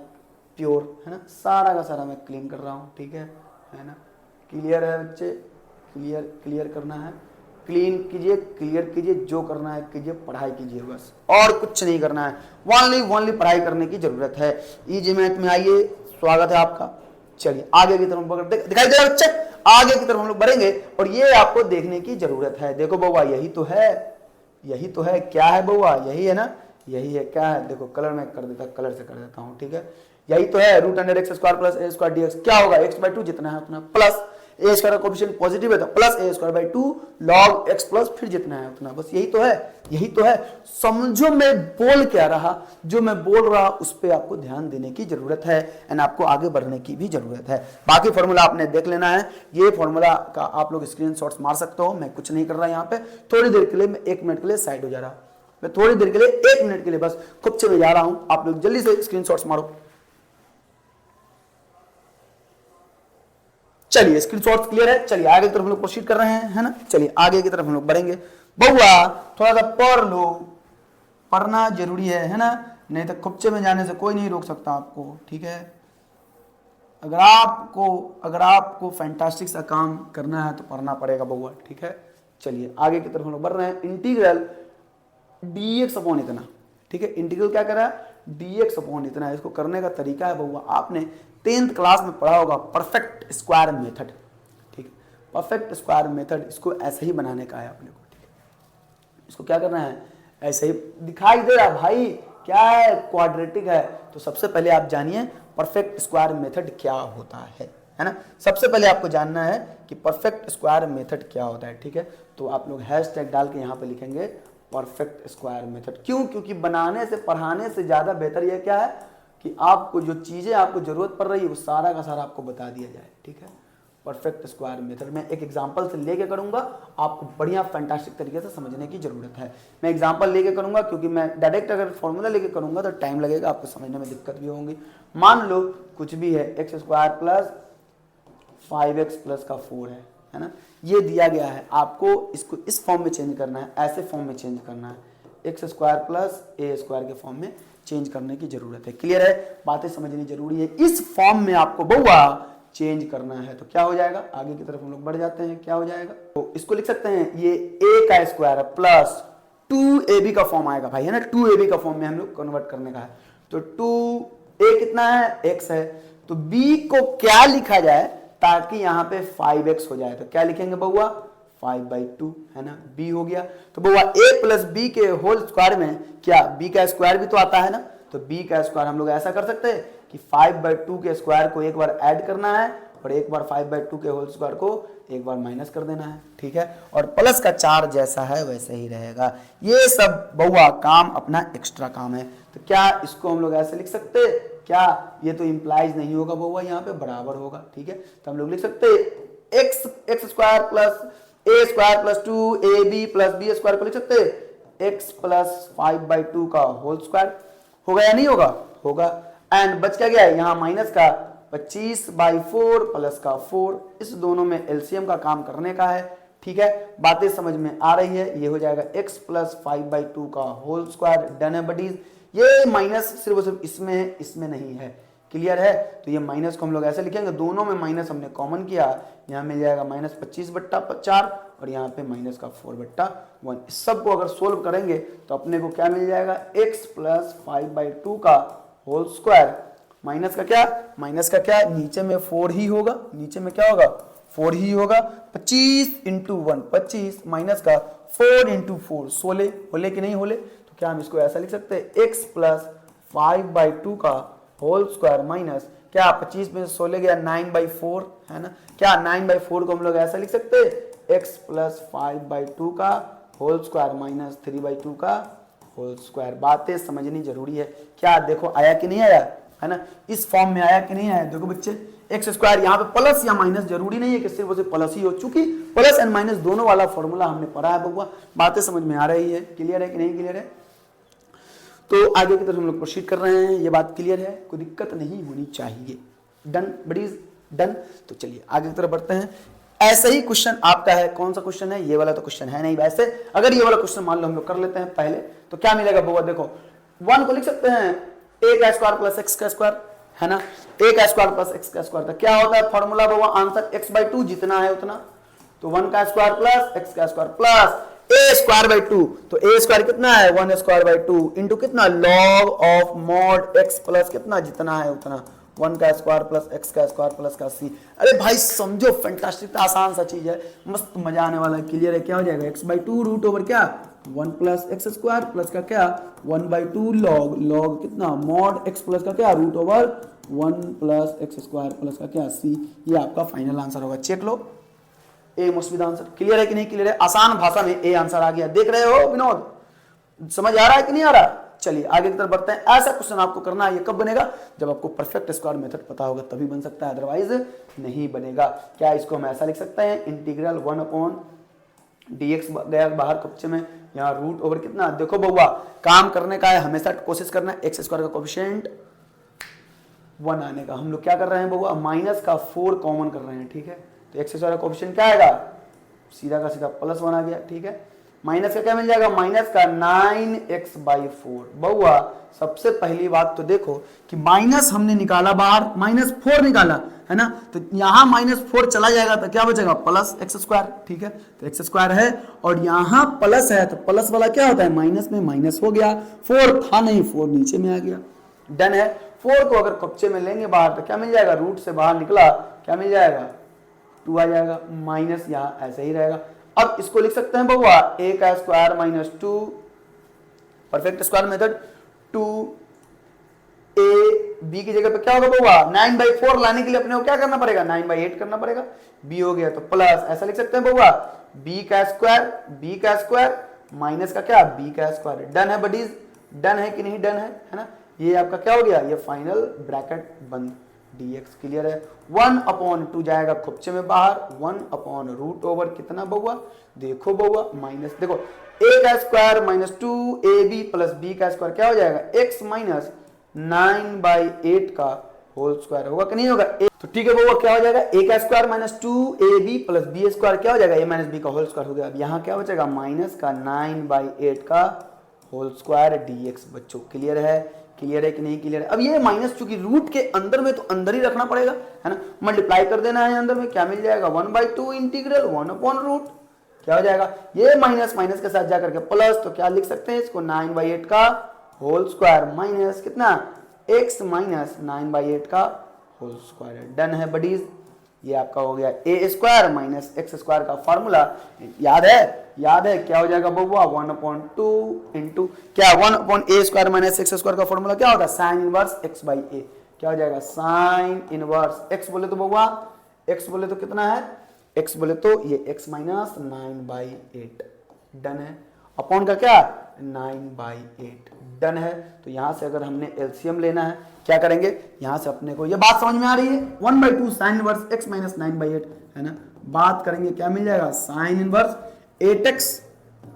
प्योर, है ना, सारा का सारा मैं क्लीन कर रहा हूँ, ठीक है ना। क्लियर है बच्चे, क्लियर करना है, क्लीन कीजिए, क्लियर कीजिए, जो करना है कीजिए, पढ़ाई कीजिए, बस और कुछ नहीं करना है, ओनली पढ़ाई करने की जरूरत है। इजी मैथ में आइए, स्वागत है आपका। चलिए आगे की तरफ दिखाई दे रहा है बच्चे, आगे की तरफ हम लोग बढ़ेंगे और ये आपको देखने की जरूरत है। देखो बउआ, यही तो है, क्या है बउआ, यही है ना, यही है, क्या है, देखो कलर में कर देता, कलर से कर देता हूँ, ठीक है। यही तो है root under X square plus A square dx. क्या होगा एक्स बाई टू जितना है उतना प्लस ए स्क्वायर का कोएफिशिएंट पॉजिटिव है तो plus A square by two log X plus फिर जितना है उतना। बस यही तो है, यही तो है। समझो मैं बोल क्या रहा, जो मैं बोल रहा उस पर आपको ध्यान देने की जरूरत है एंड आपको आगे बढ़ने की भी जरूरत है। बाकी फॉर्मूला आपने देख लेना है, ये फॉर्मूला का आप लोग स्क्रीनशॉट्स मार सकते हो। मैं कुछ नहीं कर रहा यहाँ पे, थोड़ी देर के लिए मैं 1 मिनट के लिए साइड हो जा रहा, मैं थोड़ी देर के लिए 1 मिनट के लिए बस खुपचे में जा रहा हूं। आप लोग जल्दी से स्क्रीनशॉट्स मारो। चलिए स्क्रीनशॉट्स क्लियर है, चलिए आगे की तरफ हम लोग प्रोसीड कर रहे हैं, है ना। चलिए आगे की तरफ हम लोग बढ़ेंगे। बहुआ थोड़ा सा पढ़ लो, पढ़ना जरूरी है ना, नहीं तो खुपचे में जाने से कोई नहीं रोक सकता आपको, ठीक है। अगर आपको फैंटास्टिक सा काम करना है तो पढ़ना पड़ेगा बहुआ, ठीक है। चलिए आगे की तरफ हम लोग बढ़ रहे हैं। इंटीग्रल dx अपॉन इतना, ठीक है। इंटीग्रल क्या करा है dx अपॉन इतना। इसको करने का तरीका है बहुआ, आपने 10th क्लास में पढ़ा होगा परफेक्ट स्क्वायर मेथड, ठीक है। परफेक्ट स्क्वायर मेथड, इसको ऐसे ही बनाने का है अपने को, ठीक है। इसको क्या करना है, ऐसे ही दिखाई दे रहा भाई क्या है, क्वाड्रेटिक है। तो सबसे पहले आप जानिए परफेक्ट स्क्वायर मेथड क्या होता है ना। सबसे पहले आपको जानना है कि परफेक्ट स्क्वायर मेथड क्या होता है, ठीक है। तो आप लोग हैशटैग डाल के यहाँ पे लिखेंगे परफेक्ट स्क्वायर मेथड। क्यों? क्योंकि बनाने से पढ़ाने से ज्यादा बेहतर यह क्या है कि आपको जो चीजें आपको जरूरत पड़ रही है वो सारा का सारा आपको बता दिया जाए, ठीक है। परफेक्ट स्क्वायर मेथड मैं एक एग्जांपल से लेके करूंगा, आपको बढ़िया फैंटास्टिक तरीके से समझने की जरूरत है। मैं एग्जांपल लेके करूंगा क्योंकि मैं डायरेक्ट अगर फॉर्मूला लेके करूंगा तो टाइम लगेगा, आपको समझने में दिक्कत भी होंगी। मान लो कुछ भी है, x square plus 5x plus का 4 है ना। ये दिया गया है, आपको इसको इस फॉर्म में चेंज करना है, ऐसे फॉर्म में चेंज करना है, x square plus A square के फॉर्म में चेंज करने की जरूरत है। क्लियर है, बातें समझनी जरूरी है। इस फॉर्म में आपको बहुआ चेंज करना है तो क्या हो जाएगा, आगे की तरफ हम लोग बढ़ जाते हैं, क्या हो जाएगा। तो इसको लिख सकते हैं, ये a का स्क्वायर है प्लस 2ab का फॉर्म आएगा भाई, है ना। 2ab का फॉर्म में हम लोग कन्वर्ट करने का है। तो 2a कितना है, x है। तो b को क्या लिखा जाए ताकि यहाँ पे 5x हो जाए, तो क्या लिखेंगे बहुआ 5/2, है ना। b हो गया। तो बहुआ a प्लस b के होल स्क्वायर में क्या b का स्क्वायर भी तो आता है ना। तो b का स्क्वायर हम लोग ऐसा कर सकते हैं कि 5/2 के स्क्वायर को एक बार ऐड करना है और एक बार 5/2 के होल स्क्वायर को एक बार माइनस कर देना है, ठीक है। और प्लस का 4 जैसा है वैसे ही रहेगा। ये सब बहुआ काम अपना एक्स्ट्रा काम है। तो क्या इसको हम लोग ऐसे लिख सकते हैं, क्या ये तो इंप्लाइज नहीं होगा बहुआ, यहाँ पे बराबर होगा, ठीक है। तो हम लोग लिख सकते हैं X square plus A square plus 2ab plus B square को लिख सकते हैं x प्लस 5/2 का होल स्क्वायर। होगा या नहीं होगा, होगा। एंड बच क्या गया है यहाँ माइनस का 25/4 प्लस का 4, इस दोनों में एलसीएम का काम करने का है, ठीक है। बातें समझ में आ रही है। ये हो जाएगा x प्लस 5/2 का होल स्क्वायर। डन है बडीज। ये माइनस सिर्फ और सिर्फ इसमें है, इसमें नहीं है। क्लियर है। तो ये माइनस को हम लोग ऐसे लिखेंगे, दोनों में माइनस हमने कॉमन किया, यहाँ मिल जाएगा माइनस 25/4 और यहाँ पे माइनस का 4/1। इस सब को अगर सोल्व करेंगे तो अपने को क्या मिल जाएगा, x प्लस 5/2 का होल स्क्वायर माइनस का क्या, नीचे में 4 ही होगा, नीचे में क्या होगा 4 ही होगा। 25 × 1 25 माइनस का 4 × 4 16, होले कि नहीं होले। तो क्या हम इसको ऐसा लिख सकते हैं x प्लस 5/2 का होल स्क्वायर माइनस क्या 25 में 16 गया 9/4, है ना। क्या 9/4 को हम लोग ऐसा लिख सकते हैं x प्लस 5/2 का होल स्क्वायर माइनस 3/2 का होल स्क्वायर। बातें समझनी जरूरी है। क्या देखो आया कि नहीं आया, है ना। इस फॉर्म में आया कि नहीं आया। देखो बच्चे एक्स स्क्वायर यहाँ पे प्लस या माइनस जरूरी नहीं है कि सिर्फ प्लस ही हो, चूंकि प्लस एंड माइनस दोनों वाला फॉर्मूला हमने पढ़ा है बउआ। बातें समझ में आ रही है, क्लियर है कि नहीं क्लियर है। तो आगे की तरफ हम लोग प्रोसीड कर रहे हैं। ये बात क्लियर है, कोई दिक्कत नहीं होनी चाहिए। Done buddies, done. तो चलिए आगे की तरफ बढ़ते हैं। ऐसा ही क्वेश्चन आपका है, कौन सा क्वेश्चन है, ये वाला तो क्वेश्चन है नहीं। वैसे अगर ये वाला क्वेश्चन मान लो हम लोग कर लेते हैं पहले, तो क्या मिलेगा बउआ, देखो 1 को लिख सकते हैं a का स्क्वायर प्लस x का स्क्वायर, है ना। a का स्क्वायर प्लस x का स्क्वायर, तो क्या होता है फॉर्मूला बउआ, आंसर x/2 जितना है उतना। तो 1 का स्क्वायर प्लस x का square plus a square by 2। तो a स्क्वायर कितना है 1 स्क्वायर बाई 2 इंटू कितना log of mod x plus कितना जितना है उतना 1 का स्क्वायर प्लस x का स्क्वायर प्लस का c। अरे भाई समझो, फैंटास्टिक, आसान सा चीज है, मस्त मजा आने वाला है। क्लियर है, क्या हो जाएगा x/2 रूट ओवर क्या 1 प्लस एक्स स्क्वायर प्लस का क्या 1/2 लॉग लॉग कितना मॉड एक्स प्लस का क्या root over 1 plus x square plus का क्या सी। ये आपका फाइनल आंसर होगा। चेक लो, a must be the answer. Clear है कि नहीं क्लियर है? आसान भाषा में ए आंसर आ गया। देख रहे हो विनोद, समझ आ रहा है कि नहीं आ रहा? चलिए आगे की तरफ बढ़ते हैं। ऐसा क्वेश्चन आपको करना है, ये कब बनेगा? जब आपको परफेक्ट स्क्वायर मेथड पता होगा तभी बन सकता है, अदरवाइज नहीं बनेगा। क्या इसको हम ऐसा लिख सकते हैं, इंटीग्रल 1 अपॉन dx गया बाहर कब्जे में, यहाँ रूट ओवर कितना, देखो बउआ काम करने का है, हमेशा कोशिश करना है एक्स स्क्वायर का कोफिशिएंट 1 आने का। हम लोग क्या कर रहे हैं बउआ, माइनस का 4 कॉमन कर रहे हैं, ठीक है। तो एक्स स्क्वायर का कोफिशिएंट क्या आएगा, सीधा का सीधा +1 आ गया, ठीक है। माइनस का क्या मिल जाएगा, माइनस का 9x/4। बउआ सबसे पहली बात तो देखो कि माइनस हमने निकाला बाहर, -4 निकाला है ना, तो यहां -4 चला जाएगा तो क्या बचेगा प्लस एक्स स्क्वायर, ठीक है। तो एक्स स्क्वायर है और यहां प्लस है तो प्लस वाला क्या होता है, माइनस में माइनस हो गया, 4 था नहीं 4 नीचे में आ गया, डन है। 4 को अगर कब्जे में लेंगे बाहर तो क्या मिल जाएगा, रूट से बाहर निकला क्या मिल जाएगा 2 आ जाएगा, माइनस यहां ऐसे ही रहेगा। अब इसको लिख सकते हैं बउआ a का square -2 perfect square method 2a b की जगह पे क्या होगा बउआ 9/4 लाने के लिए अपने को क्या करना पड़ेगा 9/8 करना पड़ेगा, b हो गया तो प्लस ऐसा लिख सकते हैं बउआ b का स्क्वायर माइनस का क्या b का स्क्वायर। डन है बडीज, डन है कि नहीं डन है ना। ये आपका क्या हो गया, ये फाइनल ब्रैकेट बंद dx। क्लियर है। 1/2 जाएगा खुपचे में बाहर, 1/√ओवर कितना बउआ, देखो बउआ माइनस, देखो a का स्क्वायर -2ab प्लस b का स्क्वायर क्या हो जाएगा x माइनस 9/8 का होल स्क्वायर होगा कि नहीं होगा। तो ठीक है बउआ क्या हो जाएगा a का square -2ab plus b square क्या हो जाएगा a माइनस b का होल स्क्वायर हो गया। अब यहाँ क्या बचेगा माइनस का 9/8 का होल स्क्वायर dx। बच्चों क्लियर है, क्लियर है कि नहीं क्लियर है। अब ये माइनस चूंकि रूट के अंदर में तो अंदर ही रखना पड़ेगा है ना, मल्टीप्लाई कर देना है अंदर में, क्या मिल जाएगा 1/2 इंटीग्रल 1/√। क्या हो जाएगा, ये माइनस माइनस के साथ जाकर के प्लस, तो क्या लिख सकते हैं इसको 9/8 का होल स्क्वायर माइनस कितना x माइनस 9/8 का होल स्क्वायर। डन है बडीज, ये आपका हो गया a square minus x square का फॉर्मूला। याद है क्या हो जाएगा बउआ 1/2 इंटू क्या 1/a square minus x square का फॉर्मूला क्या होता है साइन इनवर्स x/a। क्या हो जाएगा साइन इनवर्स x बोले तो बउआ x बोले तो कितना है, x बोले तो ये x माइनस 9/8। डन है, अपॉन का क्या 9/8। डन है। तो यहां से अगर हमने एलसीएम लेना है क्या करेंगे, यहां से अपने को ये बात समझ में आ रही है 1/2 साइन इनवर्स x माइनस 9/8 है ना, बात करेंगे क्या मिल जाएगा साइन इनवर्स 8x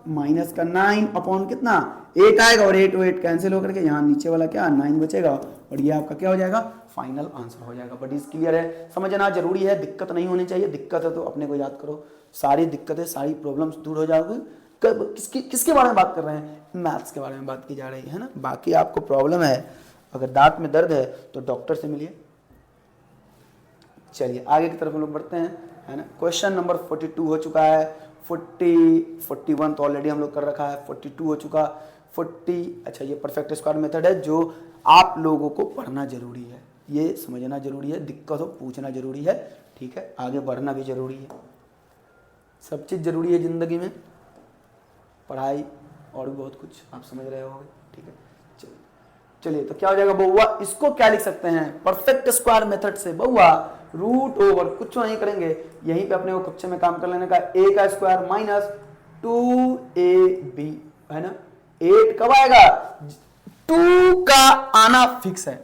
माइनस का 9 अपॉन कितना 8 आएगा और 8 और 8 कैंसिल होकर के यहाँ नीचे वाला क्या 9 बचेगा और ये आपका क्या हो जाएगा फाइनल आंसर हो जाएगा। बट इस क्लियर है, समझना जरूरी है, दिक्कत नहीं होनी चाहिए। दिक्कत है तो अपने को याद करो, सारी दिक्कतें सारी प्रॉब्लम्स दूर हो जाओगी। किसके बारे में बात कर रहे हैं, मैथ्स के बारे में बात की जा रही है ना। बाकी आपको प्रॉब्लम है, अगर दांत में दर्द है तो डॉक्टर से मिलिए। चलिए आगे की तरफ हम लोग बढ़ते हैं है ना। क्वेश्चन नंबर 42 हो चुका है, 41 तो ऑलरेडी हम लोग कर रखा है, 42 हो चुका 40। अच्छा ये परफेक्ट स्क्वायर मेथड है जो आप लोगों को पढ़ना जरूरी है, ये समझना जरूरी है, दिक्कत हो पूछना जरूरी है, ठीक है। आगे बढ़ना भी जरूरी है, सब चीज़ जरूरी है ज़िंदगी में, पढ़ाई और भी बहुत कुछ आप समझ रहे होंगे, ठीक है। चलिए तो क्या हो जाएगा बउआ, इसको क्या लिख सकते हैं परफेक्ट स्क्वायर मेथड से बउआ रूट ओवर कुछ नहीं करेंगे, यहीं पे अपने को कक्षा में काम कर लेने का a का स्क्वायर माइनस 2ab है ना। 8 कब आएगा, 2 का आना फिक्स है,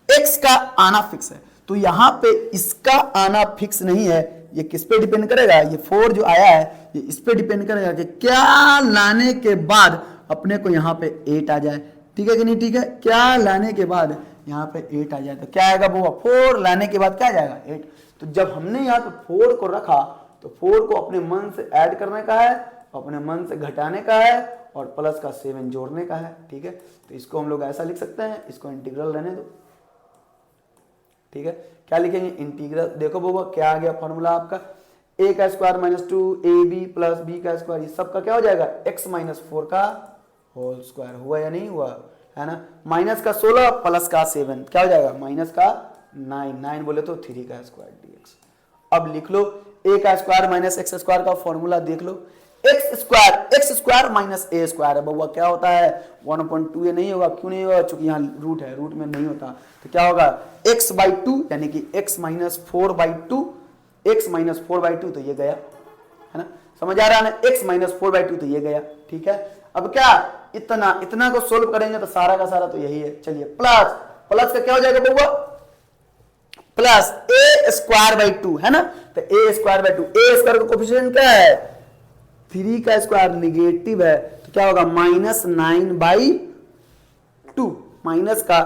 x का आना फिक्स है, तो यहां पे इसका आना फिक्स नहीं है। ये किस पे डिपेंड करेगा, ये 4 जो आया है ये इस पे डिपेंड करेगा कि क्या लाने के बाद अपने को यहाँ पे 8 आ जाए, ठीक है कि नहीं, ठीक है। क्या लाने के बाद यहाँ पे 8 आ जाए तो क्या आएगा वो 4 लाने के बाद क्या आ जाएगा 8। तो जब हमने यहाँ पे 4 को रखा तो 4 को अपने मन से ऐड करने का है, अपने मन से घटाने का है और प्लस का 7 जोड़ने का है, ठीक है। तो इसको हम लोग ऐसा लिख सकते हैं, इसको इंटीग्रल रहने दो, ठीक है। क्या लिखेंगे इंटीग्रल, देखो बाबा क्या आ गया फॉर्मूला आपका a का square minus 2ab plus b का स्क्वायर, ये सब का क्या हो जाएगा x माइनस 4 का होल स्क्वायर। हुआ या नहीं हुआ, है ना। माइनस का 16 प्लस का 7 क्या हो जाएगा माइनस का 9 बोले तो 3 का स्क्वायर dx। अब लिख लो a का स्क्वायर माइनस एक्स स्क्वायर का फॉर्मूला देख लो, x square minus A square है बउआ, क्या होता है 1/2। ये नहीं होगा, क्यों नहीं होगा, चूंकि यहाँ रूट है, रूट में नहीं होता, तो क्या होगा x/2 यानी कि x माइनस 4/2, x माइनस 4/2 तो ये गया, है ना, समझ आ रहा है ना, x माइनस 4/2 तो ये गया, ठीक है। अब क्या इतना को सोल्व करेंगे तो सारा का सारा तो यही है, चलिए प्लस का क्या हो जाएगा बउआ, प्लस ए स्क्वायर बाई 2, है ना, तो ए स्क्वायर बाई 2, ए स्क्वायर का कोफिशिएंट क्या है 3 का स्क्वायर निगेटिव है, तो क्या होगा -9/2, माइनस का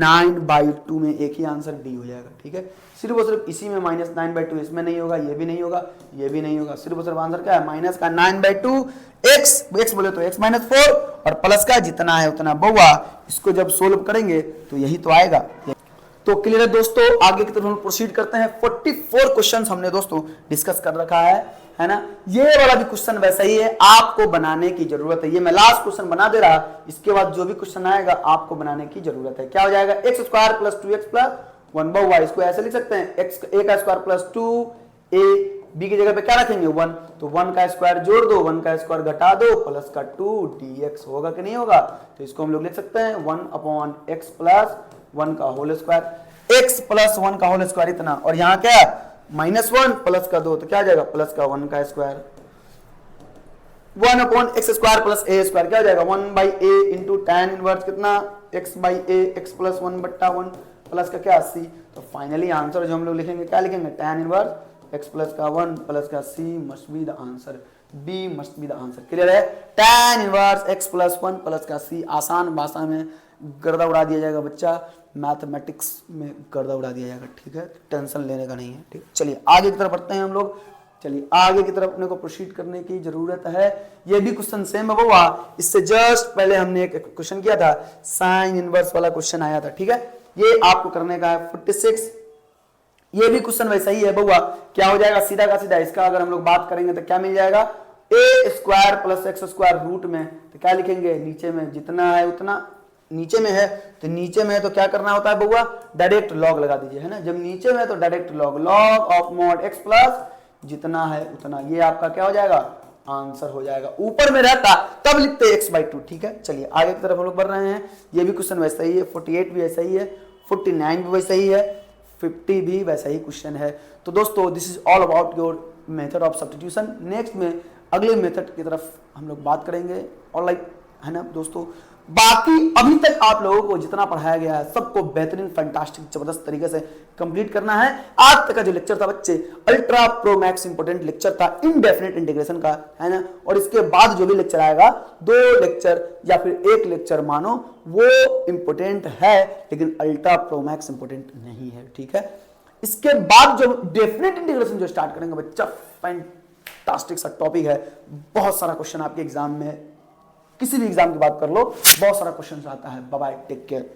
9/2 में एक ही आंसर डी हो जाएगा, ठीक है। सिर्फ और सिर्फ इसी में -9/2, इसमें नहीं होगा, ये भी नहीं होगा, ये भी नहीं होगा, सिर्फ और सिर्फ आंसर क्या है माइनस का 9/2 x बोले तो x माइनस 4 और प्लस का जितना है उतना बउआ, इसको जब सोल्व करेंगे तो यही तो आएगा। तो क्लियर है दोस्तों, आगे की तरफ हम प्रोसीड करते हैं। 44 क्वेश्चंस हमने दोस्तों डिस्कस कर रखा है ना। ये वाला भी क्वेश्चन वैसा ही है, आपको बनाने की जरूरत है। ये मैं लास्ट क्वेश्चन बना दे रहा, इसके बाद जो भी क्वेश्चन आएगा आपको बनाने की जरूरत है। क्या हो जाएगा x square plus 2x plus 1 बउआ, इसको ऐसे लिख सकते हैं x a का स्क्वायर प्लस 2a, b की जगह पे क्या रखेंगे 1, तो 1 का स्क्वायर जोड़ दो, 1 का स्क्वायर घटा दो, प्लस का 2 dx होगा कि नहीं होगा, तो इसको हम लोग लिख सकते हैं 1/x प्लस 1 का होल स्क्वायर, x प्लस 1 का होल स्क्वायर इतना, और यहाँ क्या -1 प्लस का 2, तो क्या आ जाएगा प्लस का 1 का square, 1/x square plus a square क्या हो जाएगा 1/a इंटू tan इनवर्स कितना x/a, x प्लस 1/1 प्लस का क्या c, तो फाइनली आंसर जो हम लोग लिखेंगे क्या लिखेंगे tan इनवर्स x प्लस का 1 प्लस का c must be the answer, b must be the answer. Clear है, tan inverse x plus 1 plus का c, आसान भाषा में गर्दा उड़ा दिया जाएगा बच्चा, मैथमेटिक्स में गर्दा उड़ा दिया जाएगा, ठीक है, टेंशन लेने का नहीं है, ठीक। चलिए आगे की तरफ बढ़ते हैं हम लोग, चलिए आगे की तरफ अपने को प्रोसीड करने की जरूरत है। ये भी क्वेश्चन सेम है बउआ, इससे जस्ट पहले हमने एक क्वेश्चन किया था, साइन इनवर्स वाला क्वेश्चन आया था, ठीक है, ये आपको करने का है 46। ये भी क्वेश्चन वैसा ही है बउआ, क्या हो जाएगा सीधा का सीधा, इसका अगर हम लोग बात करेंगे तो क्या मिल जाएगा a square plus x square root में, तो क्या लिखेंगे नीचे में जितना है उतना, नीचे में है तो नीचे में है तो क्या करना होता है बउआ डायरेक्ट लॉग लगा दीजिए, है ना, जब नीचे में है तो direct log of mod x plus जितना है उतना, ये आपका क्या हो जाएगा आंसर हो जाएगा। ऊपर में रहता तब लिखते x/2, ठीक है। चलिए आगे की तरफ हम लोग बढ़ रहे हैं। ये भी क्वेश्चन वैसा ही है, 48 भी वैसा ही है, 49 भी वैसा ही है, 50 भी वैसा ही क्वेश्चन है। तो दोस्तों this is all about your method of substitution. Next में अगले मेथड की तरफ हम लोग बात करेंगे, ऑलराइट, है ना दोस्तों। बाकी अभी तक आप लोगों को जितना पढ़ाया गया है सबको बेहतरीन फैंटास्टिक जबरदस्त तरीके से कंप्लीट करना है। आज तक का जो लेक्चर था बच्चे ultra pro max important lecture था इनडेफिनेट इंटीग्रेशन का, है ना, और इसके बाद जो भी लेक्चर आएगा 2 लेक्चर या फिर 1 लेक्चर मानो वो इंपोर्टेंट है, लेकिन अल्ट्रा प्रो मैक्स इंपोर्टेंट नहीं है, ठीक है। इसके बाद जो डेफिनेट इंटीग्रेशन जो स्टार्ट करेंगे बच्चा, फैंटास्टिक सा टॉपिक है, बहुत सारा क्वेश्चन आपके एग्जाम में, किसी भी एग्जाम की बात कर लो बहुत सारा क्वेश्चन आता है। Bye bye, take care.